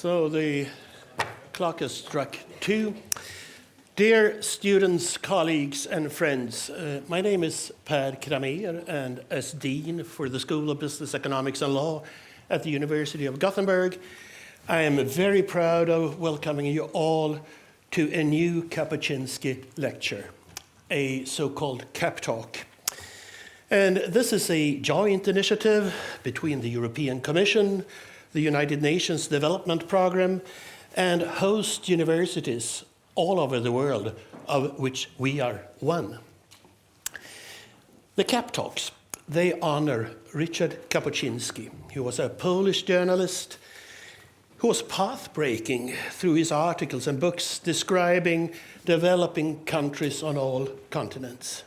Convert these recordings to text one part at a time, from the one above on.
So the clock has struck 2. Dear students, colleagues and friends, my name is Per Kramer, and as Dean for the School of Business, Economics and Law at the University of Gothenburg, I am very proud of welcoming you all to a new Kapuscinski lecture, a so-called KAPTalk. And this is a joint initiative between the European Commission, the United Nations Development Programme, and host universities all over the world, of which we are one. The KAPTalks, they honor Richard Kapuscinski. He was a Polish journalist who was path-breaking through his articles and books describing developing countries on all continents.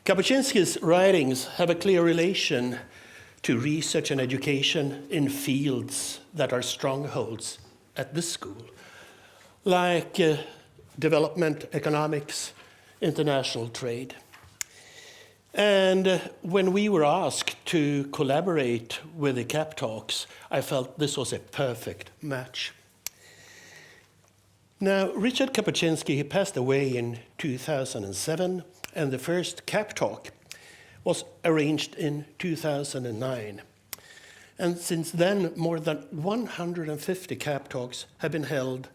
Kapuscinski's writings have a clear relation to research and education in fields that are strongholds at this school, like development economics, international trade. And when we were asked to collaborate with the KAPTalks, I felt this was a perfect match. Now, Richard Kapuscinski, he passed away in 2007, and the first KAPTalk was arranged in 2009. And since then, more than 150 KAPTalks have been held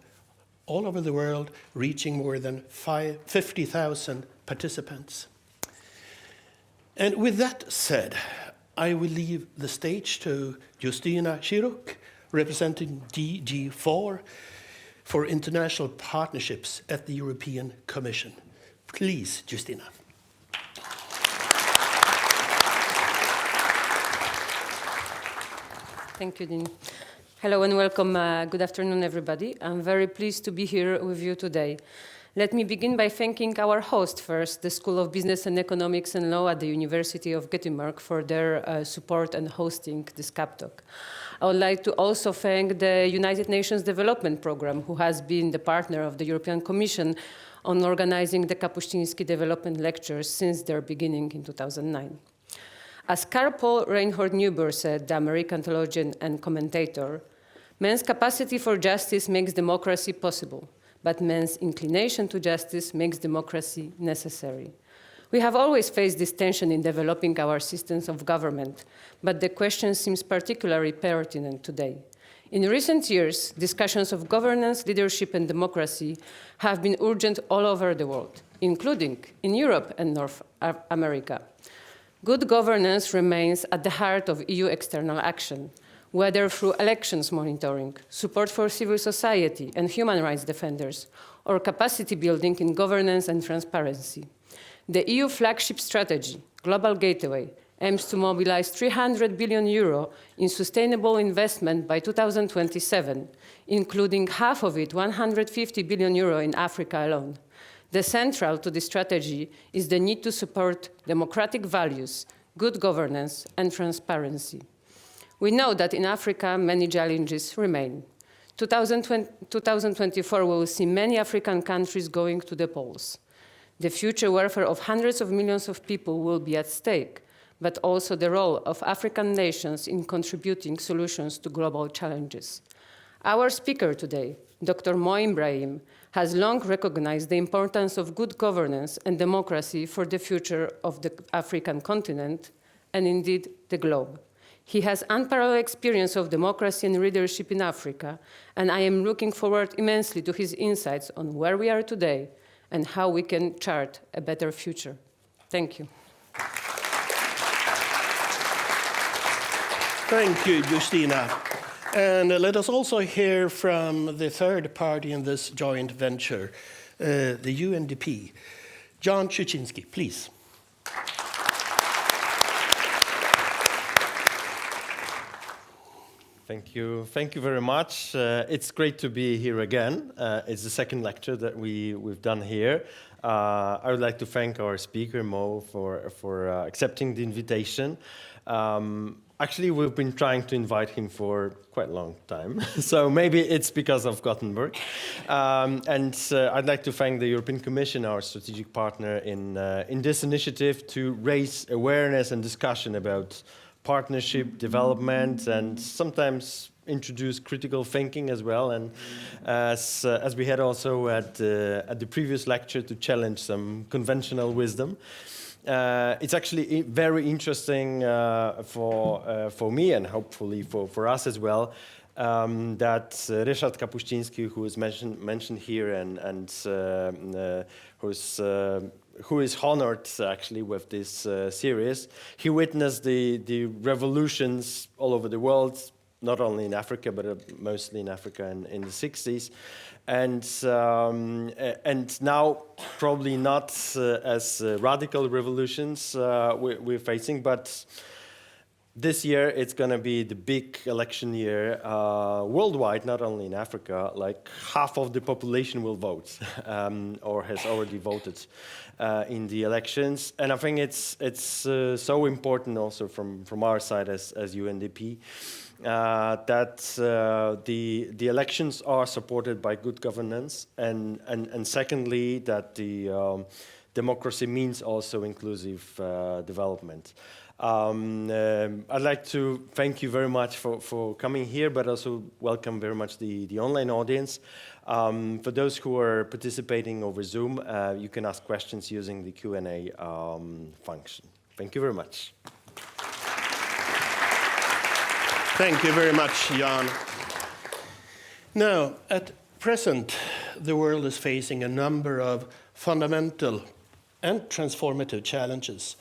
all over the world, reaching more than 50,000 participants. And with that said, I will leave the stage to Justyna Chiruk, representing DG4 for International Partnerships at the European Commission. Please, Justyna. Thank you, Dean. Hello and welcome. Good afternoon, everybody. I'm very pleased to be here with you today. Let me begin by thanking our host first, the School of Business and Economics and Law at the University of Göteborgs, for their support and hosting this KAPTalk. I would like to also thank the United Nations Development Programme, who has been the partner of the European Commission on organizing the Kapuscinski Development Lectures since their beginning in 2009. As Karl Paul Reinhold Niebuhr said, the American theologian and commentator, man's capacity for justice makes democracy possible, but man's inclination to justice makes democracy necessary. We have always faced this tension in developing our systems of government, but the question seems particularly pertinent today. In recent years, discussions of governance, leadership, and democracy have been urgent all over the world, including in Europe and North America. Good governance remains at the heart of EU external action, whether through elections monitoring, support for civil society and human rights defenders, or capacity building in governance and transparency. The EU flagship strategy, Global Gateway, aims to mobilize €300 billion in sustainable investment by 2027, including half of it, €150 billion in Africa alone. The central to this strategy is the need to support democratic values, good governance, and transparency. We know that in Africa, many challenges remain. 2024 will see many African countries going to the polls. The future welfare of hundreds of millions of people will be at stake, but also the role of African nations in contributing solutions to global challenges. Our speaker today, Dr. Mo Ibrahim, has long recognized the importance of good governance and democracy for the future of the African continent, and indeed the globe. He has unparalleled experience of democracy and leadership in Africa, and I am looking forward immensely to his insights on where we are today and how we can chart a better future. Thank you. Thank you, Justyna. And let us also hear from the third party in this joint venture, the UNDP. John Szycinski, please. Thank you very much. It's great to be here again. It's the second lecture that we've done here. I would like to thank our speaker, Mo, for accepting the invitation. Actually, we've been trying to invite him for quite a long time, so maybe it's because of Gothenburg. And I'd like to thank the European Commission, our strategic partner in this initiative, to raise awareness and discussion about partnership, development, and sometimes introduce critical thinking as well, and as we had also at the previous lecture, to challenge some conventional wisdom. It's actually very interesting for me, and hopefully for us as well, that Ryszard Kapuściński, who is mentioned here, and who is honored actually with this series, he witnessed the revolutions all over the world, not only in Africa, but mostly in Africa in the 60s. And now probably not as radical revolutions we're facing, but this year it's going to be the big election year worldwide, not only in Africa. Like half of the population will vote or has already voted in the elections. And I think it's so important also from our side as UNDP that the elections are supported by good governance, and secondly that the democracy means also inclusive development. I'd like to thank you very much for coming here, but also welcome very much the online audience. For those who are participating over Zoom, you can ask questions using the Q&A function. Thank you very much. Thank you very much, Jan. Now, at present, the world is facing a number of fundamental and transformative challenges.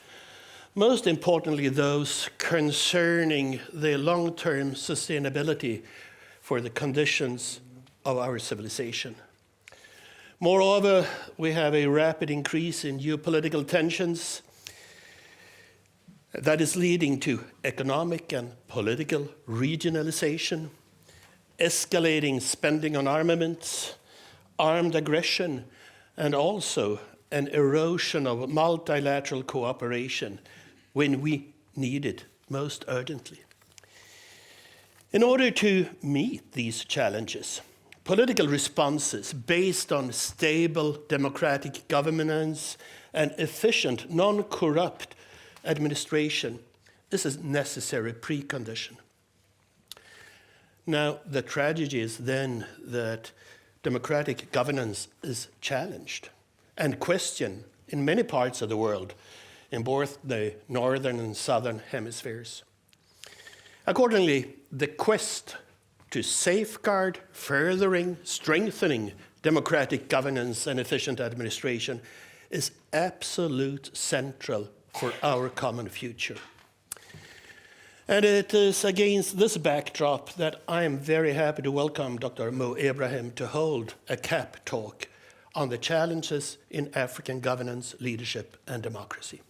Most importantly, those concerning the long-term sustainability for the conditions of our civilization. Moreover, we have a rapid increase in geopolitical tensions that is leading to economic and political regionalization, escalating spending on armaments, armed aggression, and also an erosion of multilateral cooperation when we need it most urgently. In order to meet these challenges, political responses based on stable democratic governance and efficient, non-corrupt administration is a necessary precondition. Now, the tragedy is then that democratic governance is challenged and questioned in many parts of the world, in both the northern and southern hemispheres. Accordingly, the quest to safeguard, furthering, strengthening democratic governance and efficient administration is absolute central for our common future. And it is against this backdrop that I am very happy to welcome Dr. Mo Ibrahim to hold a KAPTalk on the challenges in African governance, leadership, and democracy.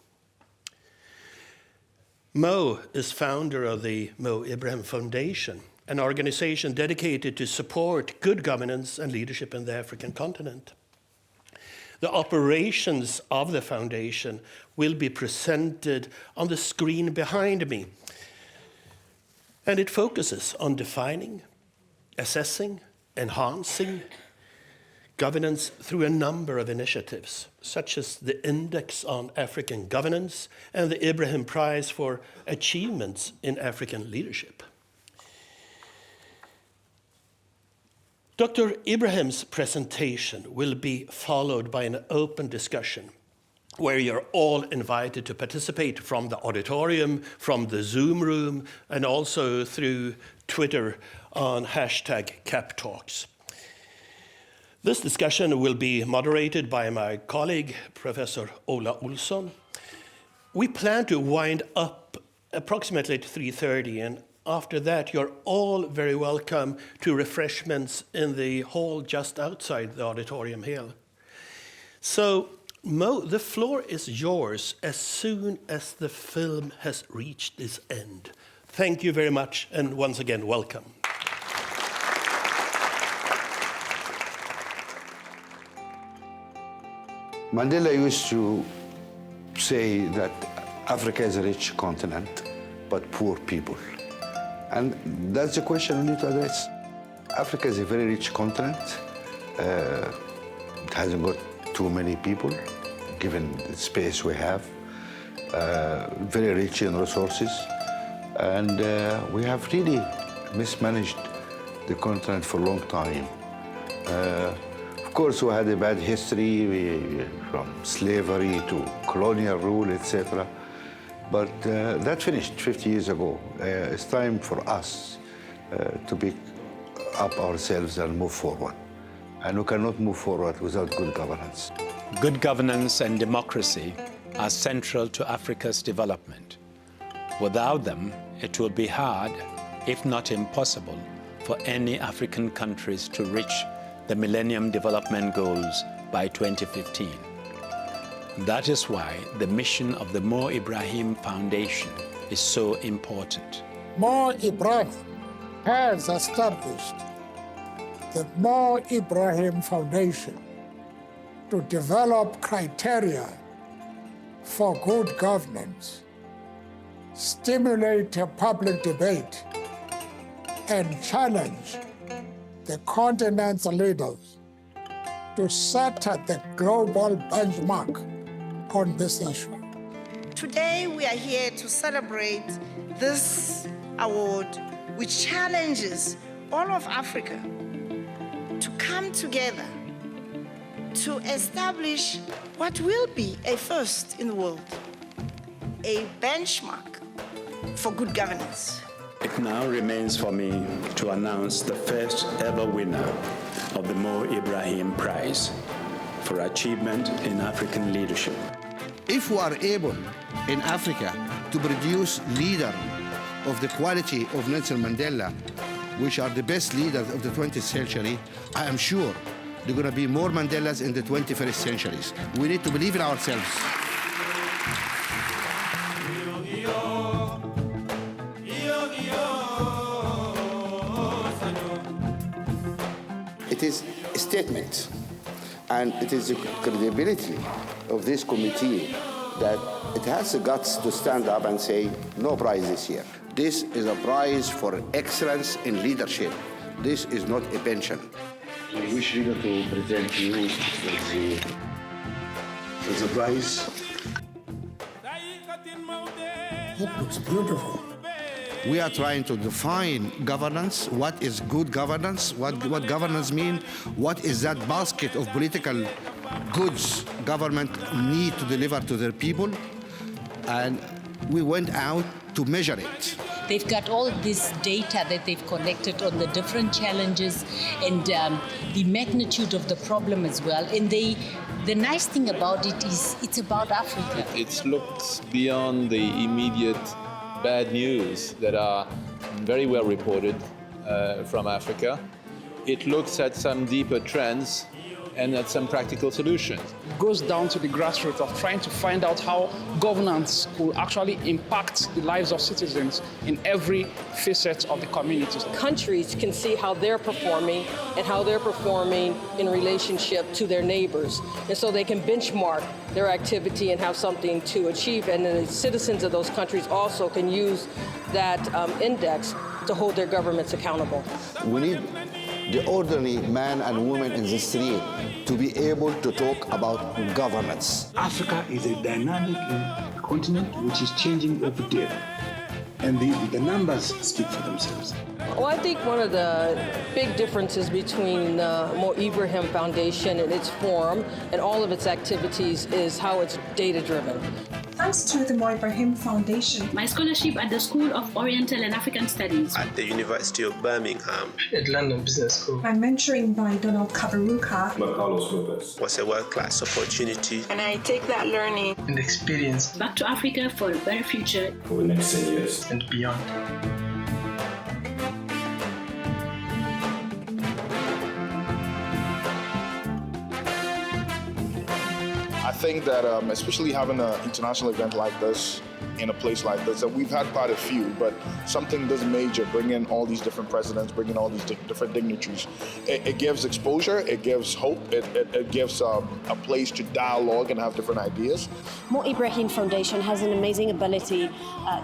Mo is founder of the Mo Ibrahim Foundation, an organization dedicated to support good governance and leadership in the African continent. The operations of the foundation will be presented on the screen behind me. And it focuses on defining, assessing, enhancing governance through a number of initiatives, such as the Index on African Governance and the Ibrahim Prize for Achievements in African Leadership. Dr. Ibrahim's presentation will be followed by an open discussion where you're all invited to participate from the auditorium, from the Zoom room, and also through Twitter on #KAPTalks. This discussion will be moderated by my colleague, Professor Ola Olsson. We plan to wind up approximately at 3:30, and after that, you're all very welcome to refreshments in the hall just outside the auditorium here. So, Mo, the floor is yours as soon as the film has reached its end. Thank you very much, and once again, welcome. Mandela used to say that Africa is a rich continent, but poor people. And that's the question we need to address. Africa is a very rich continent. It hasn't got too many people, given the space we have. Very rich in resources. And we have really mismanaged the continent for a long time. Of course, we had a bad history from slavery to colonial rule, etc. But that finished 50 years ago. It's time for us to pick up ourselves and move forward. And we cannot move forward without good governance. Good governance and democracy are central to Africa's development. Without them, it will be hard, if not impossible, for any African countries to reach the Millennium Development Goals by 2015. That is why the mission of the Mo Ibrahim Foundation is so important. Mo Ibrahim has established the Mo Ibrahim Foundation to develop criteria for good governance, stimulate a public debate, and challenge the continent's leaders to set the global benchmark on this issue. Today we are here to celebrate this award, which challenges all of Africa to come together to establish what will be a first in the world, a benchmark for good governance. It now remains for me to announce the first ever winner of the Mo Ibrahim Prize for achievement in African leadership. If we are able in Africa to produce leaders of the quality of Nelson Mandela, which are the best leaders of the 20th century, I am sure there are going to be more Mandelas in the 21st centuries. We need to believe in ourselves. It is a statement, and it is the credibility of this committee that it has the guts to stand up and say, no prize this year. This is a prize for excellence in leadership. This is not a pension. We wish you to present you with the prize. It looks beautiful. We are trying to define governance. What is good governance? What governance mean? What is that basket of political goods government need to deliver to their people? And we went out to measure it. They've got all this data that they've collected on the different challenges and the magnitude of the problem as well. And the nice thing about it is it's about Africa. It looks beyond the immediate bad news that are very well reported from Africa. It looks at some deeper trends and at some practical solutions. It goes down to the grassroots of trying to find out how governance could actually impact the lives of citizens in every facet of the community. Countries can see how they're performing and how they're performing in relationship to their neighbors. And so they can benchmark their activity and have something to achieve. And then the citizens of those countries also can use that index to hold their governments accountable. We need the ordinary man and woman in the street to be able to talk about governance. Africa is a dynamic continent which is changing every day. And the numbers speak for themselves. Well, I think one of the big differences between the Mo Ibrahim Foundation and its forum and all of its activities is how it's data-driven. Thanks to the Mo Ibrahim Foundation. My scholarship at the School of Oriental and African Studies. At the University of Birmingham. At London Business School. My mentoring by Donald Kaberuka. Was a world-class opportunity. And I take that learning and experience back to Africa for a better future. For the next 10 years and beyond. I think that especially having an international event like this in a place like this, that we've had quite a few, but something this major, bring in all these different presidents, bring in all these different dignitaries. It gives exposure, it gives hope, it gives a place to dialogue and have different ideas. Mo Ibrahim Foundation has an amazing ability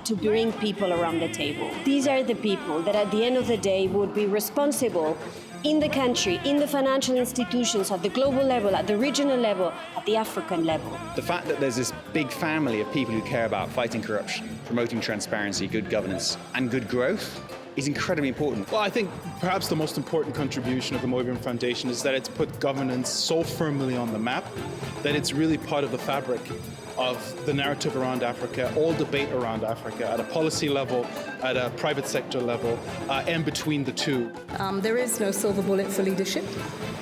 to bring people around the table. These are the people that at the end of the day would be responsible in the country, in the financial institutions, at the global level, at the regional level, at the African level. The fact that there's this big family of people who care about fighting corruption, promoting transparency, good governance, and good growth is incredibly important. Well, I think perhaps the most important contribution of the Mo Ibrahim Foundation is that it's put governance so firmly on the map that it's really part of the fabric of the narrative around Africa, all debate around Africa at a policy level, at a private sector level, and between the two. There is no silver bullet for leadership.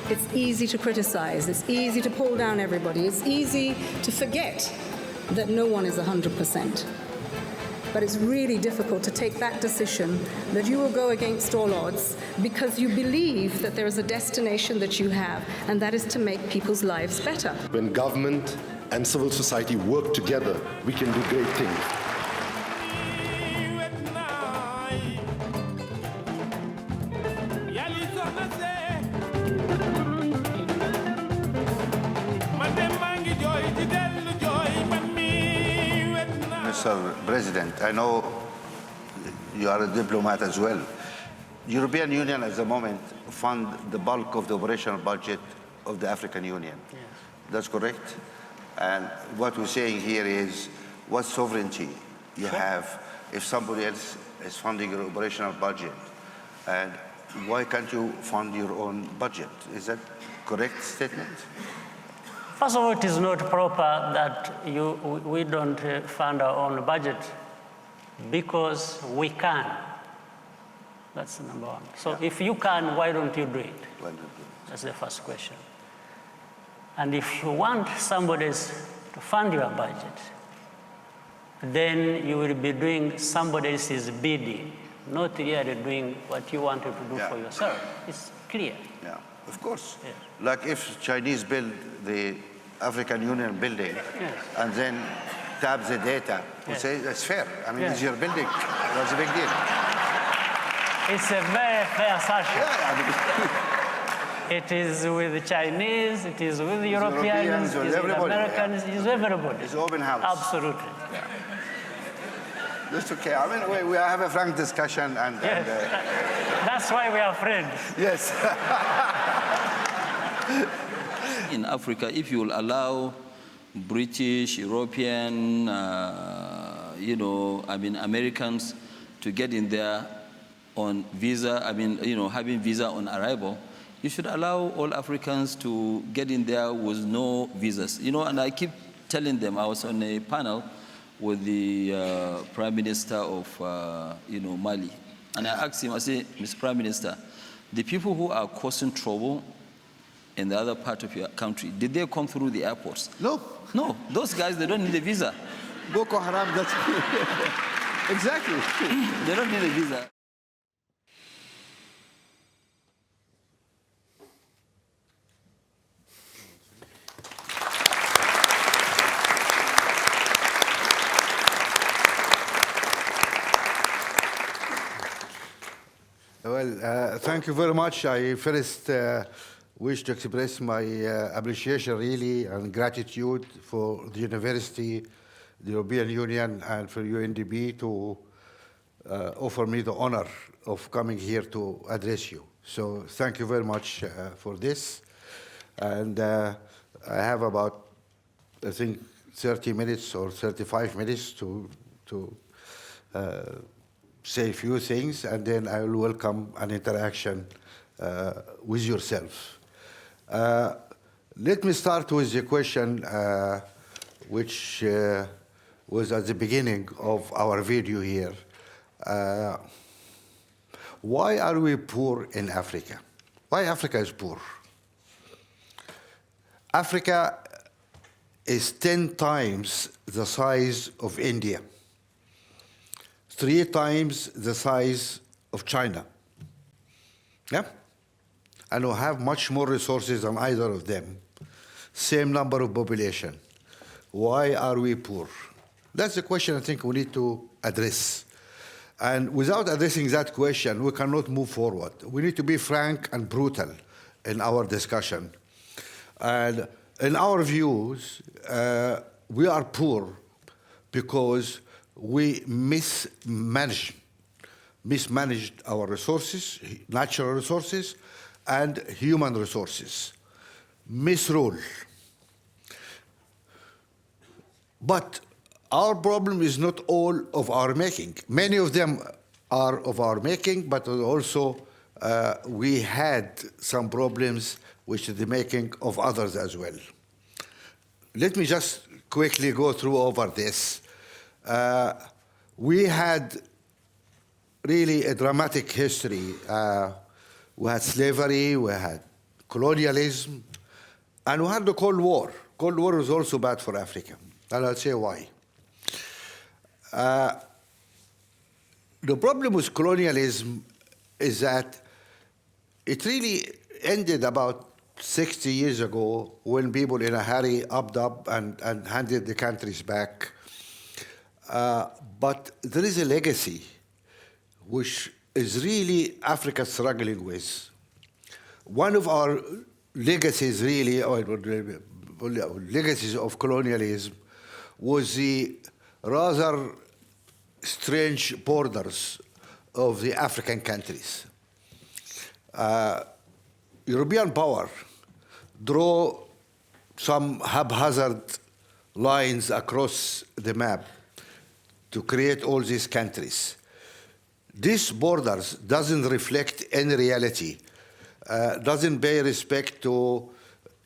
It's easy to criticize. It's easy to pull down everybody. It's easy to forget that no one is 100%. But it's really difficult to take that decision that you will go against all odds because you believe that there is a destination that you have, and that is to make people's lives better. When government and civil society work together, we can do great things. Mr. President, I know you are a diplomat as well. European Union at the moment fund the bulk of the operational budget of the African Union. Yes. That's correct? And what we're saying here is what sovereignty you have if somebody else is funding your operational budget. And why can't you fund your own budget? Is that correct statement? First of all, it is not proper that we don't fund our own budget because we can. That's number one. So if you can, why don't you do it? That's the first question. And if you want somebody to fund your budget, then you will be doing somebody else's bidding, not really doing what you wanted to do for yourself. It's clear. Yeah, of course. Yes. Like if Chinese build the African Union building and then tap the data, we say that's fair. I mean, it's your building. That's a big deal. It's a very fair assertion. It is with the Chinese, it is with the Europeans, it is with Americans, it is with everybody. It's open house. Absolutely. Yeah. That's okay. I mean, we have a frank discussion and... That's why we are friends. Yes. In Africa, if you will allow British, European, Americans to get in there on visa, having visa on arrival, you should allow all Africans to get in there with no visas. And I keep telling them, I was on a panel with the Prime Minister of, Mali. And I asked him, I said, Mr. Prime Minister, the people who are causing trouble in the other part of your country, did they come through the airports? No. No, those guys, they don't need a visa. Boko Haram, that's... Exactly. They don't need a visa. Well, thank you very much. I first wish to express my appreciation really and gratitude for the university, the European Union, and for UNDP to offer me the honor of coming here to address you. So thank you very much for this. And I have about, I think, 30 minutes or 35 minutes to say a few things, and then I will welcome an interaction with yourself. Let me start with the question which was at the beginning of our video here. Why are we poor in Africa? Why Africa is poor? Africa is 10 times the size of India, 3 times the size of China. Yeah? And we have much more resources than either of them. Same number of population. Why are we poor? That's the question I think we need to address. And without addressing that question, we cannot move forward. We need to be frank and brutal in our discussion. And in our views, we are poor because we mismanaged our resources, natural resources, and human resources. Misrule. But our problem is not all of our making. Many of them are of our making, but also we had some problems which is the making of others as well. Let me just quickly go through over this. We had really a dramatic history. We had slavery, we had colonialism, and we had the Cold War. Cold War was also bad for Africa, and I'll say why. The problem with colonialism is that it really ended about 60 years ago when people in a hurry upped up and handed the countries back. But there is a legacy which is really Africa struggling with. One of our legacies really, or legacies of colonialism, was the rather strange borders of the African countries. European power draw some haphazard lines across the map to create all these countries. These borders doesn't reflect any reality, doesn't pay respect to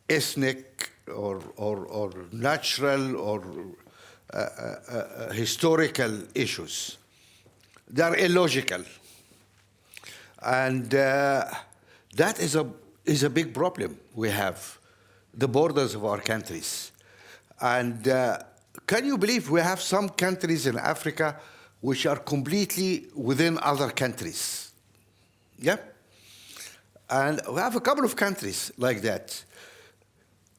ethnic or natural or historical issues. They are illogical. And that is a big problem we have, the borders of our countries. And can you believe we have some countries in Africa which are completely within other countries? Yeah? And we have a couple of countries like that.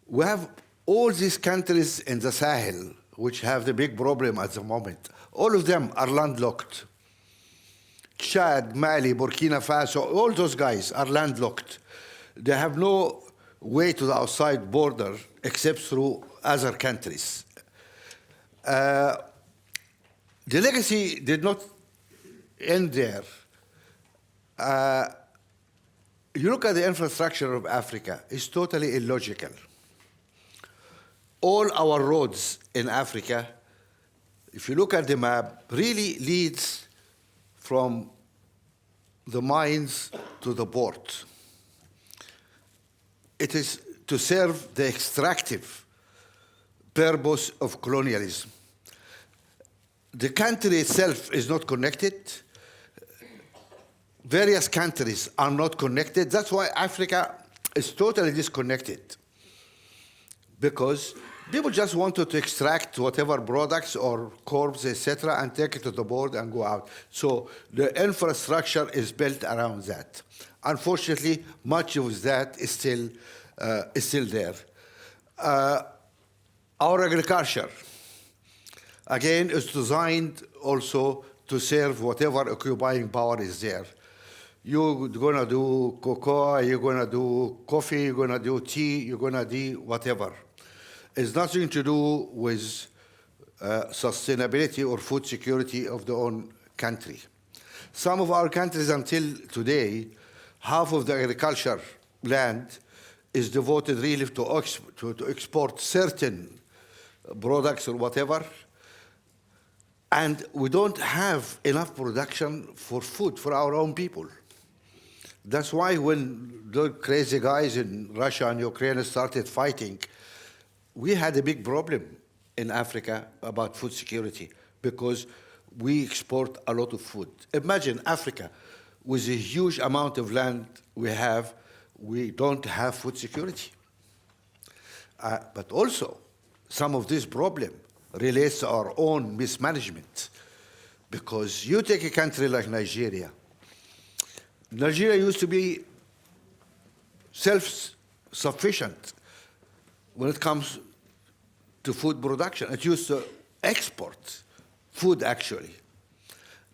We have all these countries in the Sahel which have the big problem at the moment. All of them are landlocked. Chad, Mali, Burkina Faso, all those guys are landlocked. They have no way to the outside border except through other countries. The legacy did not end there. You look at the infrastructure of Africa, it's totally illogical. All our roads in Africa, if you look at the map, really leads from the mines to the port. It is to serve the extractive purpose of colonialism. The country itself is not connected. Various countries are not connected. That's why Africa is totally disconnected, because people just wanted to extract whatever products or crops, etc., and take it to the board and go out. So the infrastructure is built around that. Unfortunately, much of that is still there. Our agriculture, again, is designed also to serve whatever occupying power is there. You're going to do cocoa, you're going to do coffee, you're going to do tea, you're going to do whatever. It's nothing to do with sustainability or food security of the own country. Some of our countries until today, half of the agriculture land is devoted really to export certain products or whatever, and we don't have enough production for food for our own people. That's why when the crazy guys in Russia and Ukraine started fighting, we had a big problem in Africa about food security, because we export a lot of food. Imagine Africa, with a huge amount of land we don't have food security. But also, some of this problem relates to our own mismanagement, because you take a country like Nigeria. Nigeria used to be self-sufficient when it comes to food production. It used to export food, actually.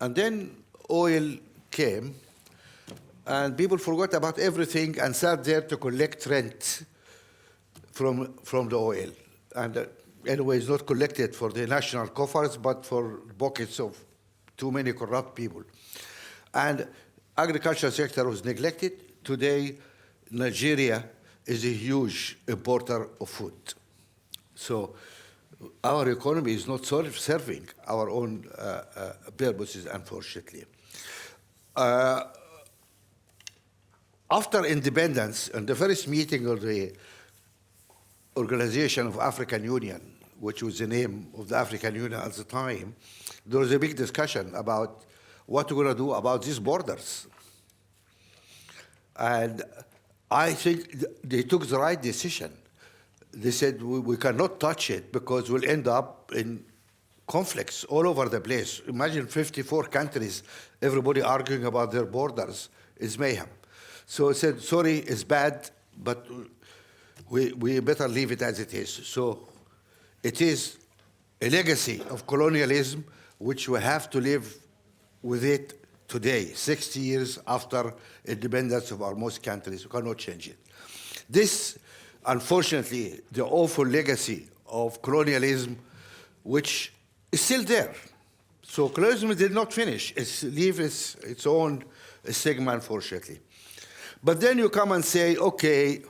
And then oil came, and people forgot about everything and sat there to collect rent from the oil. And anyway, it's not collected for the national coffers, but for pockets of too many corrupt people. And agriculture sector was neglected. Today, Nigeria is a huge importer of food. So our economy is not serving our own purposes, unfortunately. After independence, in the first meeting of the Organization of African Union, which was the name of the African Union at the time, there was a big discussion about what we're going to do about these borders. And I think they took the right decision. They said we cannot touch it because we'll end up in conflicts all over the place. Imagine 54 countries, everybody arguing about their borders. It's mayhem. So I said, sorry, it's bad, but we better leave it as it is. So it is a legacy of colonialism, which we have to live with it today, 60 years after independence of our most countries. We cannot change it. This, unfortunately, the awful legacy of colonialism, which is still there. So colonialism did not finish. It's leave its own stigma, unfortunately. But then you come and say, okay,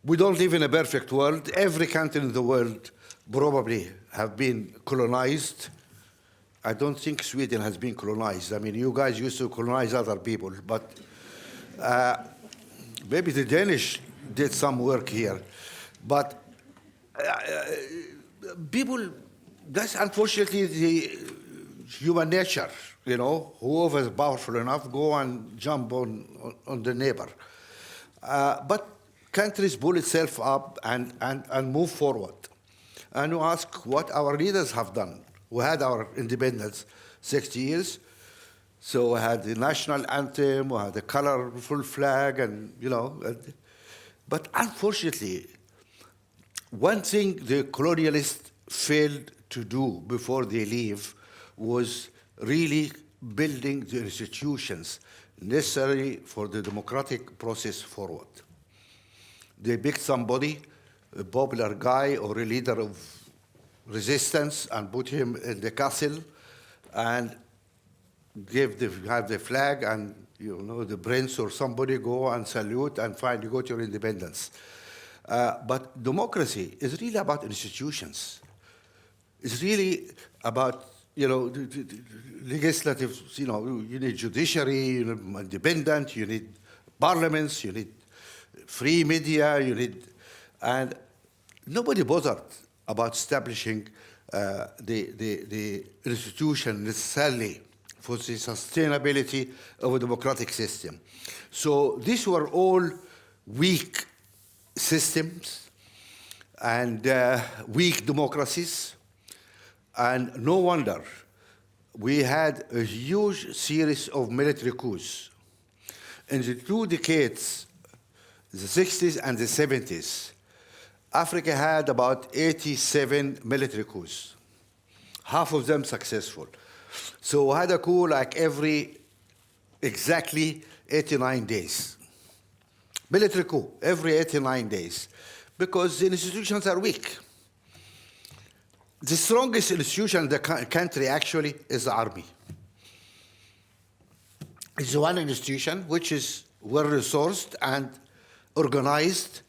we don't live in a perfect world. Every country in the world probably have been colonized. I don't think Sweden has been colonized. I mean, you guys used to colonize other people, but maybe the Danish did some work here. But people, that's unfortunately the human nature, you know. Whoever is powerful enough, go and jump on the neighbor. But countries pull itself up and move forward. And you ask what our leaders have done. We had our independence 60 years, so we had the national anthem, we had the colorful flag, and you know. But unfortunately, one thing the colonialists failed to do before they leave was really building the institutions necessary for the democratic process forward. They picked somebody, a popular guy or a leader of resistance, and put him in the castle and have the flag, and you know, the prince or somebody go and salute and finally got your independence. But democracy is really about institutions. It's really about, you know, the legislative, you know, you need judiciary, you need independent, you need parliaments, you need free media, you need, and nobody bothered about establishing the institution necessarily for the sustainability of a democratic system. So these were all weak systems and weak democracies, and no wonder we had a huge series of military coups. In the 2 decades, the 60s and the 70s, Africa had about 87 military coups, half of them successful. So we had a coup like every exactly 89 days. Military coup every 89 days, because the institutions are weak. The strongest institution in the country actually is the army. It's one institution which is well-resourced and organized,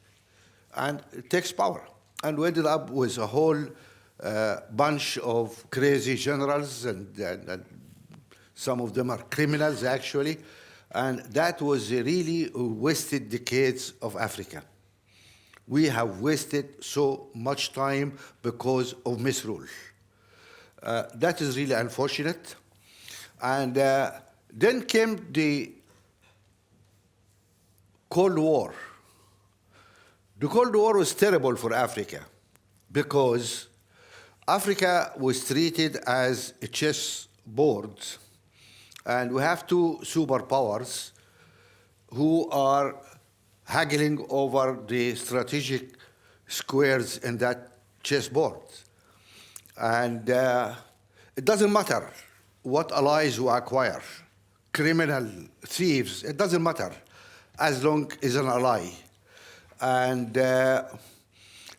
and it takes power. And we ended up with a whole bunch of crazy generals, and some of them are criminals, actually. And that was a really wasted decades of Africa. We have wasted so much time because of misrule. That is really unfortunate. And then came the Cold War. The Cold War was terrible for Africa because Africa was treated as a chessboard, and we have two superpowers who are haggling over the strategic squares in that chessboard. And it doesn't matter what allies you acquire, criminal, thieves, it doesn't matter as long as an ally. And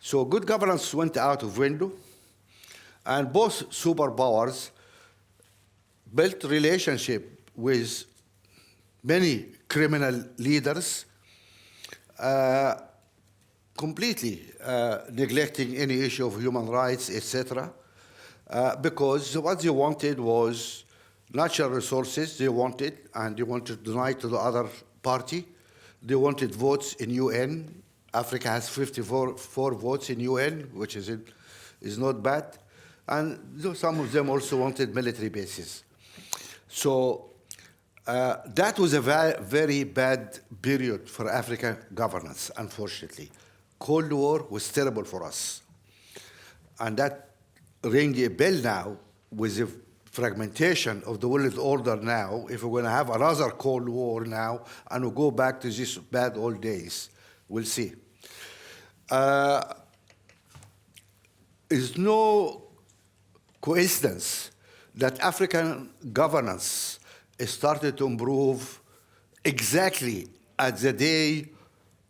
so good governance went out of window, and both superpowers built relationship with many criminal leaders, completely neglecting any issue of human rights, etc., because what they wanted was Natural resources, they wanted, and they wanted to deny to the other party. They wanted votes in UN. Africa has 54 votes in UN, which is not bad. And some of them also wanted military bases. So that was a very bad period for African governance, unfortunately. Cold War was terrible for us. And that rings a bell now with the fragmentation of the world order now, if we're going to have another Cold War now, and we'll go back to these bad old days. We'll see. It's no coincidence that African governance started to improve exactly at the day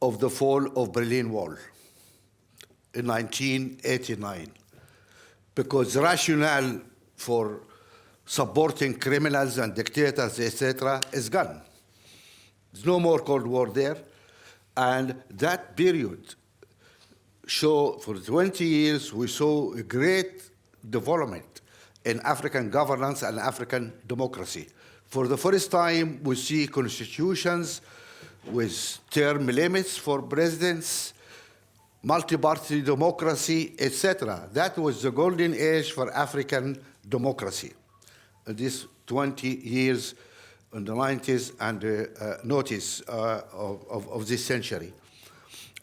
of the fall of Berlin Wall in 1989, because the rationale for supporting criminals and dictators, etc., is gone. There's no more Cold War there. And that period for 20 years, we saw a great development in African governance and African democracy. For the first time, we see constitutions with term limits for presidents, multi-party democracy, etc. That was the golden age for African democracy. This 20 years in the 90s and noughties of this century.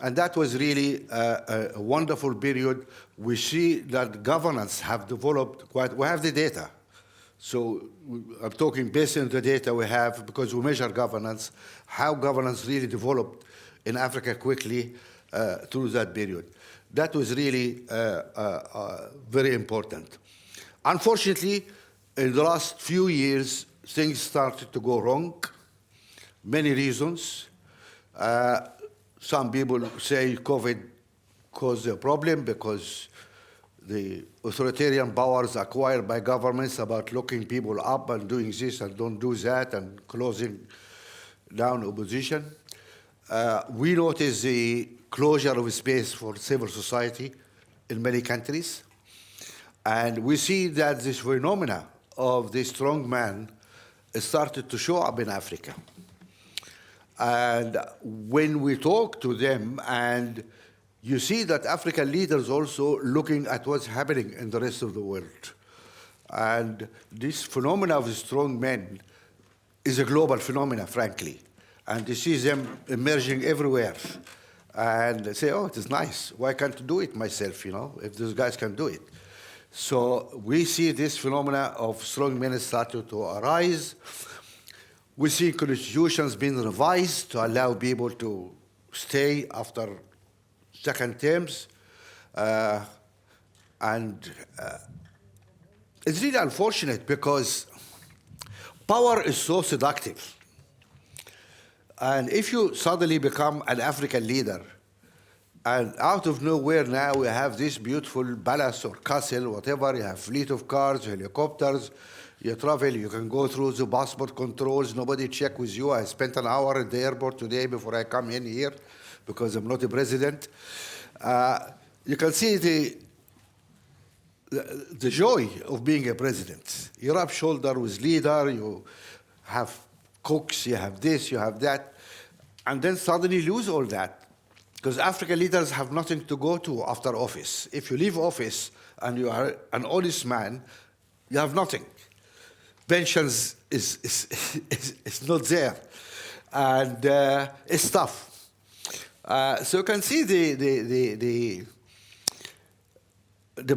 And that was really a wonderful period. We see that governance have developed quite, we have the data. So I'm talking based on the data we have, because we measure governance, how governance really developed in Africa quickly through that period. That was really very important. Unfortunately, in the last few years, things started to go wrong. Many reasons. Some people say COVID caused a problem because the authoritarian powers acquired by governments about locking people up and doing this and don't do that and closing down opposition. We notice the closure of space for civil society in many countries. And we see that this phenomena of the strong man started to show up in Africa. And when we talk to them, and you see that African leaders also looking at what's happening in the rest of the world. And this phenomena of the strong men is a global phenomena, frankly. And you see them emerging everywhere. And they say, oh, it is nice. Why can't I do it myself, you know, if those guys can do it? So we see this phenomena of strong men starting to arise. We see constitutions being revised to allow people to stay after second terms. It's really unfortunate because power is so seductive. And if you suddenly become an African leader, and out of nowhere now we have this beautiful palace or castle, whatever, you have fleet of cars, helicopters, you travel, you can go through the passport controls, nobody check with you. I spent an hour at the airport today before I come in here because I'm not a president. You can see the joy of being a president. You rub shoulder with leader, you have cooks, you have this, you have that, and then suddenly lose all that. Because African leaders have nothing to go to after office. If you leave office and you are an honest man, you have nothing. Pensions is not there. And it's tough. So you can see the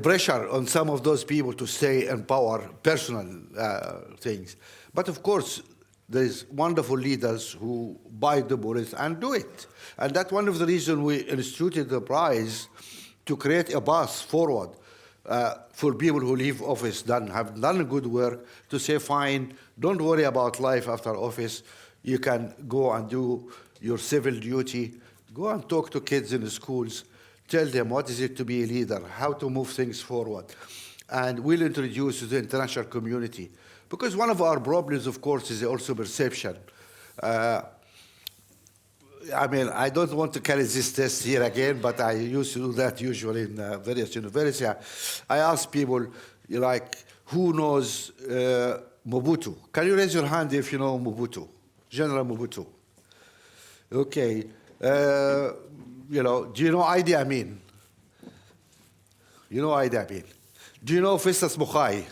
pressure on some of those people to stay in power, personal things. But of course, there's wonderful leaders who bite the bullet and do it. And that's one of the reasons we instituted the prize to create a path forward for people who leave office, have done good work, to say, fine, don't worry about life after office. You can go and do your civil duty. Go and talk to kids in the schools. Tell them what is it to be a leader, how to move things forward. And we'll introduce to the international community. Because one of our problems, of course, is also perception. I mean, I don't want to carry this test here again, but I used to do that usually in various universities. I ask people, like, who knows Mobutu. Can you raise your hand if you know Mobutu? General Mobutu. Okay. You know, do you know Idi Amin? You know Idi Amin. Do you know Festus Mogae?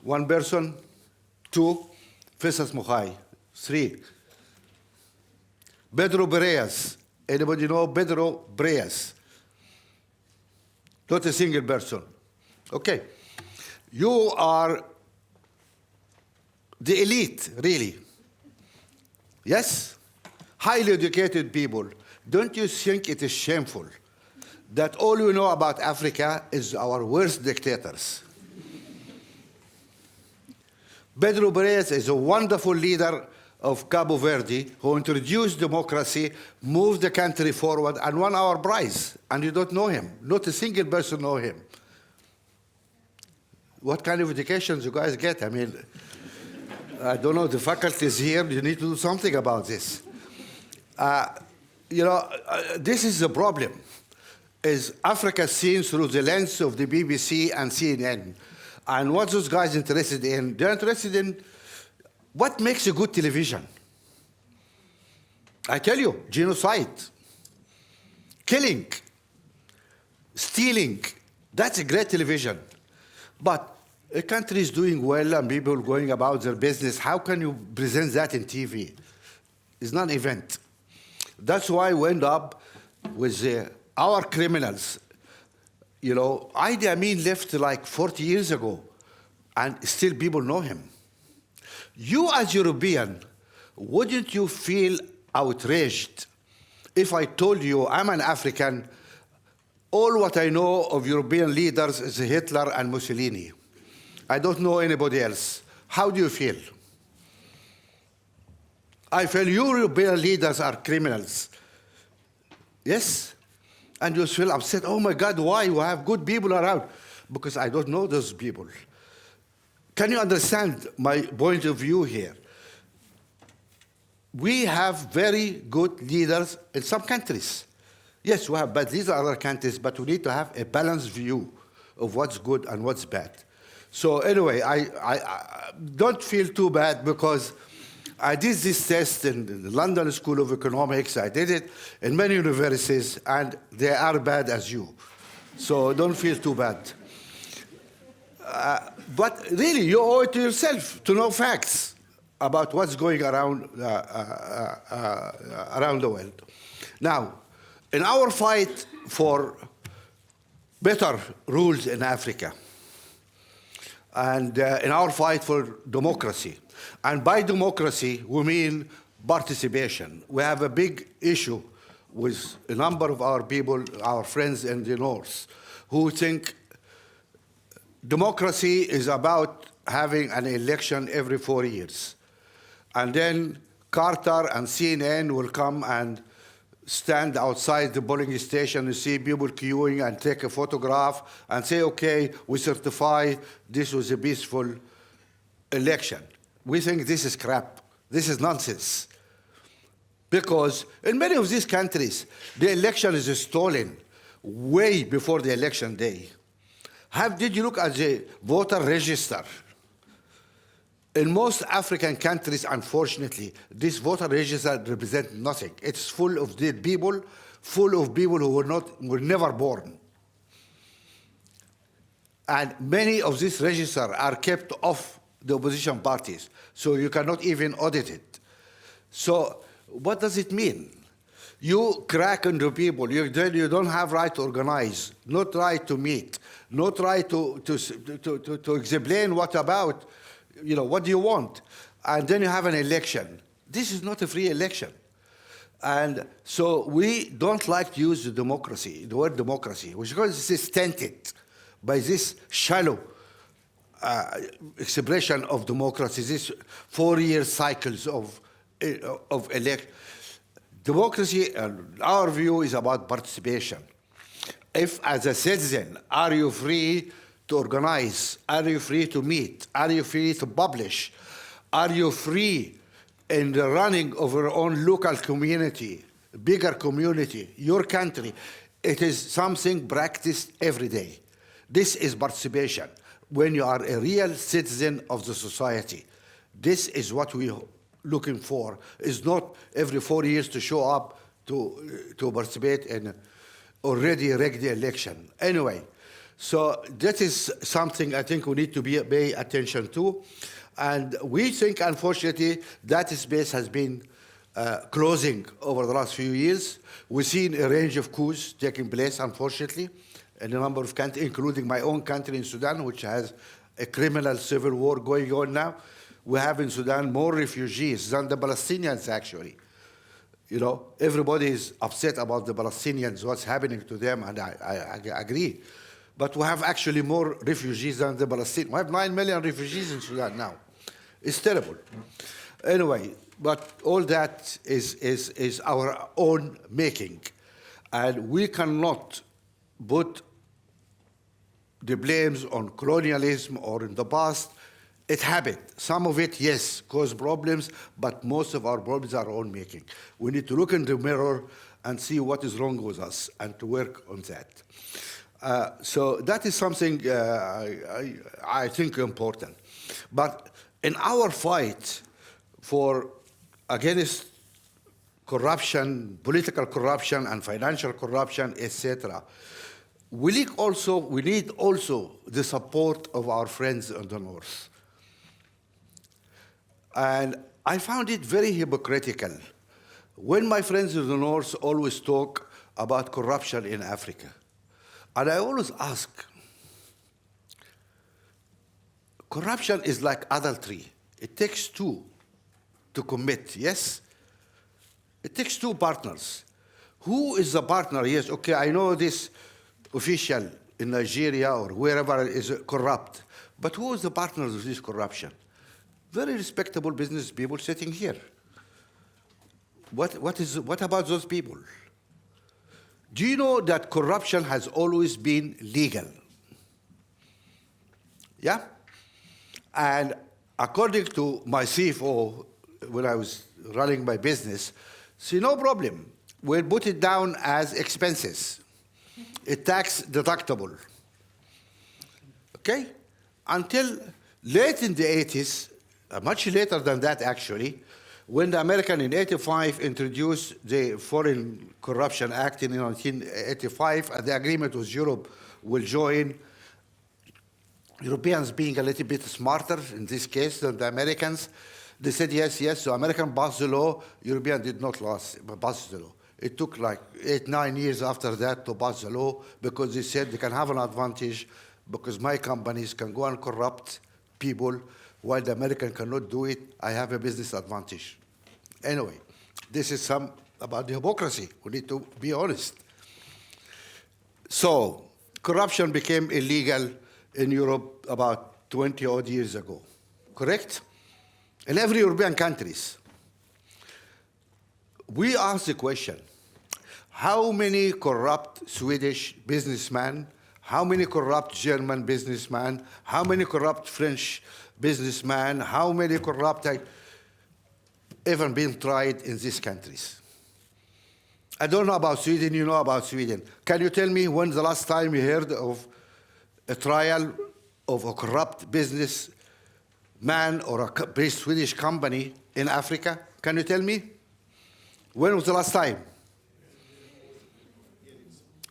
One person, two, Festus Mogae, three. Pedro Breas. Anybody know Pedro Breas? Not a single person. Okay. You are the elite, really. Yes? Highly educated people. Don't you think it is shameful that all you know about Africa is our worst dictators? Pedro Breas is a wonderful leader of Cabo Verde who introduced democracy, moved the country forward, and won our prize. And you don't know him. Not a single person knows him. What kind of educations you guys get? I mean, I don't know, the faculty is here. You need to do something about this. You know, this is the problem. Is Africa seen through the lens of the BBC and CNN. And what those guys interested in, they're interested in what makes a good television. I tell you, genocide, killing, stealing, that's a great television. But a country is doing well and people going about their business. How can you present that in TV? It's not an event. That's why we end up with our criminals. You know, Idi Amin left like 40 years ago, and still people know him. You as European, wouldn't you feel outraged if I told you I'm an African, all what I know of European leaders is Hitler and Mussolini. I don't know anybody else. How do you feel? I feel European leaders are criminals. Yes? And you feel upset, oh my God, why? We have good people around. Because I don't know those people. Can you understand my point of view here? We have very good leaders in some countries. Yes, we have bad leaders in other countries, but we need to have a balanced view of what's good and what's bad. So anyway, I don't feel too bad because I did this test in the London School of Economics. I did it in many universities, and they are bad as you. So don't feel too bad. But really, you owe it to yourself to know facts about what's going around around the world. Now, in our fight for better rules in Africa, and in our fight for democracy, and by democracy, we mean participation. We have a big issue with a number of our people, our friends in the North, who think democracy is about having an election every 4 years. And then Carter and CNN will come and stand outside the polling station and see people queuing and take a photograph and say, okay, we certify this was a peaceful election. We think this is crap. This is nonsense. Because in many of these countries, the election is stolen way before the election day. Did you look at the voter register? In most African countries, unfortunately, this voter register represents nothing. It's full of dead people, full of people who were never born. And many of these registers are kept off the opposition parties, so you cannot even audit it. So what does it mean? You crack into people, you don't have right to organize, not right to meet, not right to explain what about, you know, what do you want? And then you have an election. This is not a free election. And so we don't like to use the word democracy, which because it's tainted by this shallow expression of democracy, this 4-year cycles of election. Democracy, in our view, is about participation. If, as a citizen, are you free to organize? Are you free to meet? Are you free to publish? Are you free in the running of your own local community, bigger community, your country? It is something practiced every day. This is participation. When you are a real citizen of the society, this is what we're looking for. It's not every 4 years to show up to participate in already rigged election. Anyway, so that is something I think we need to pay attention to. And we think, unfortunately, that space has been closing over the last few years. We've seen a range of coups taking place, unfortunately, in a number of countries, including my own country in Sudan, which has a criminal civil war going on now. We have in Sudan more refugees than the Palestinians, actually. You know, everybody is upset about the Palestinians, what's happening to them, and I agree. But we have actually more refugees than the Palestinians. We have 9 million refugees in Sudan now. It's terrible. Anyway, but all that is our own making. And we cannot put the blames on colonialism or in the past. It happened. Some of it, yes, caused problems, but most of our problems are our own making. We need to look in the mirror and see what is wrong with us and to work on that. So that is something I think important. But in our fight against corruption, political corruption and financial corruption, etc., we need also the support of our friends in the North. And I found it very hypocritical when my friends in the North always talk about corruption in Africa. And I always ask, corruption is like adultery. It takes two to commit, yes? It takes two partners. Who is the partner? Yes, okay, I know this official in Nigeria or wherever is corrupt, but who is the partner of this corruption? Very respectable business people sitting here. What about those people? Do you know that corruption has always been legal? Yeah? And according to my CFO, when I was running my business, see, no problem. We'll put it down as expenses. It's tax deductible. Okay? Until late in the 80s, much later than that actually, when the American in 85 introduced the Foreign Corruption Act in 1985, and the agreement with Europe will join, Europeans being a little bit smarter in this case than the Americans, they said yes, so American passed the law, European did not pass the law. It took like 8-9 years after that to pass the law because they said they can have an advantage because my companies can go and corrupt people while the American cannot do it. I have a business advantage. Anyway, this is about the hypocrisy. We need to be honest. So, corruption became illegal in Europe about 20 odd years ago, correct? In every European countries. We ask the question, how many corrupt Swedish businessmen, how many corrupt German businessmen, how many corrupt French businessmen, how many corrupt even been tried in these countries? I don't know about Sweden, you know about Sweden. Can you tell me when the last time you heard of a trial of a corrupt businessman or a Swedish company in Africa? Can you tell me? When was the last time?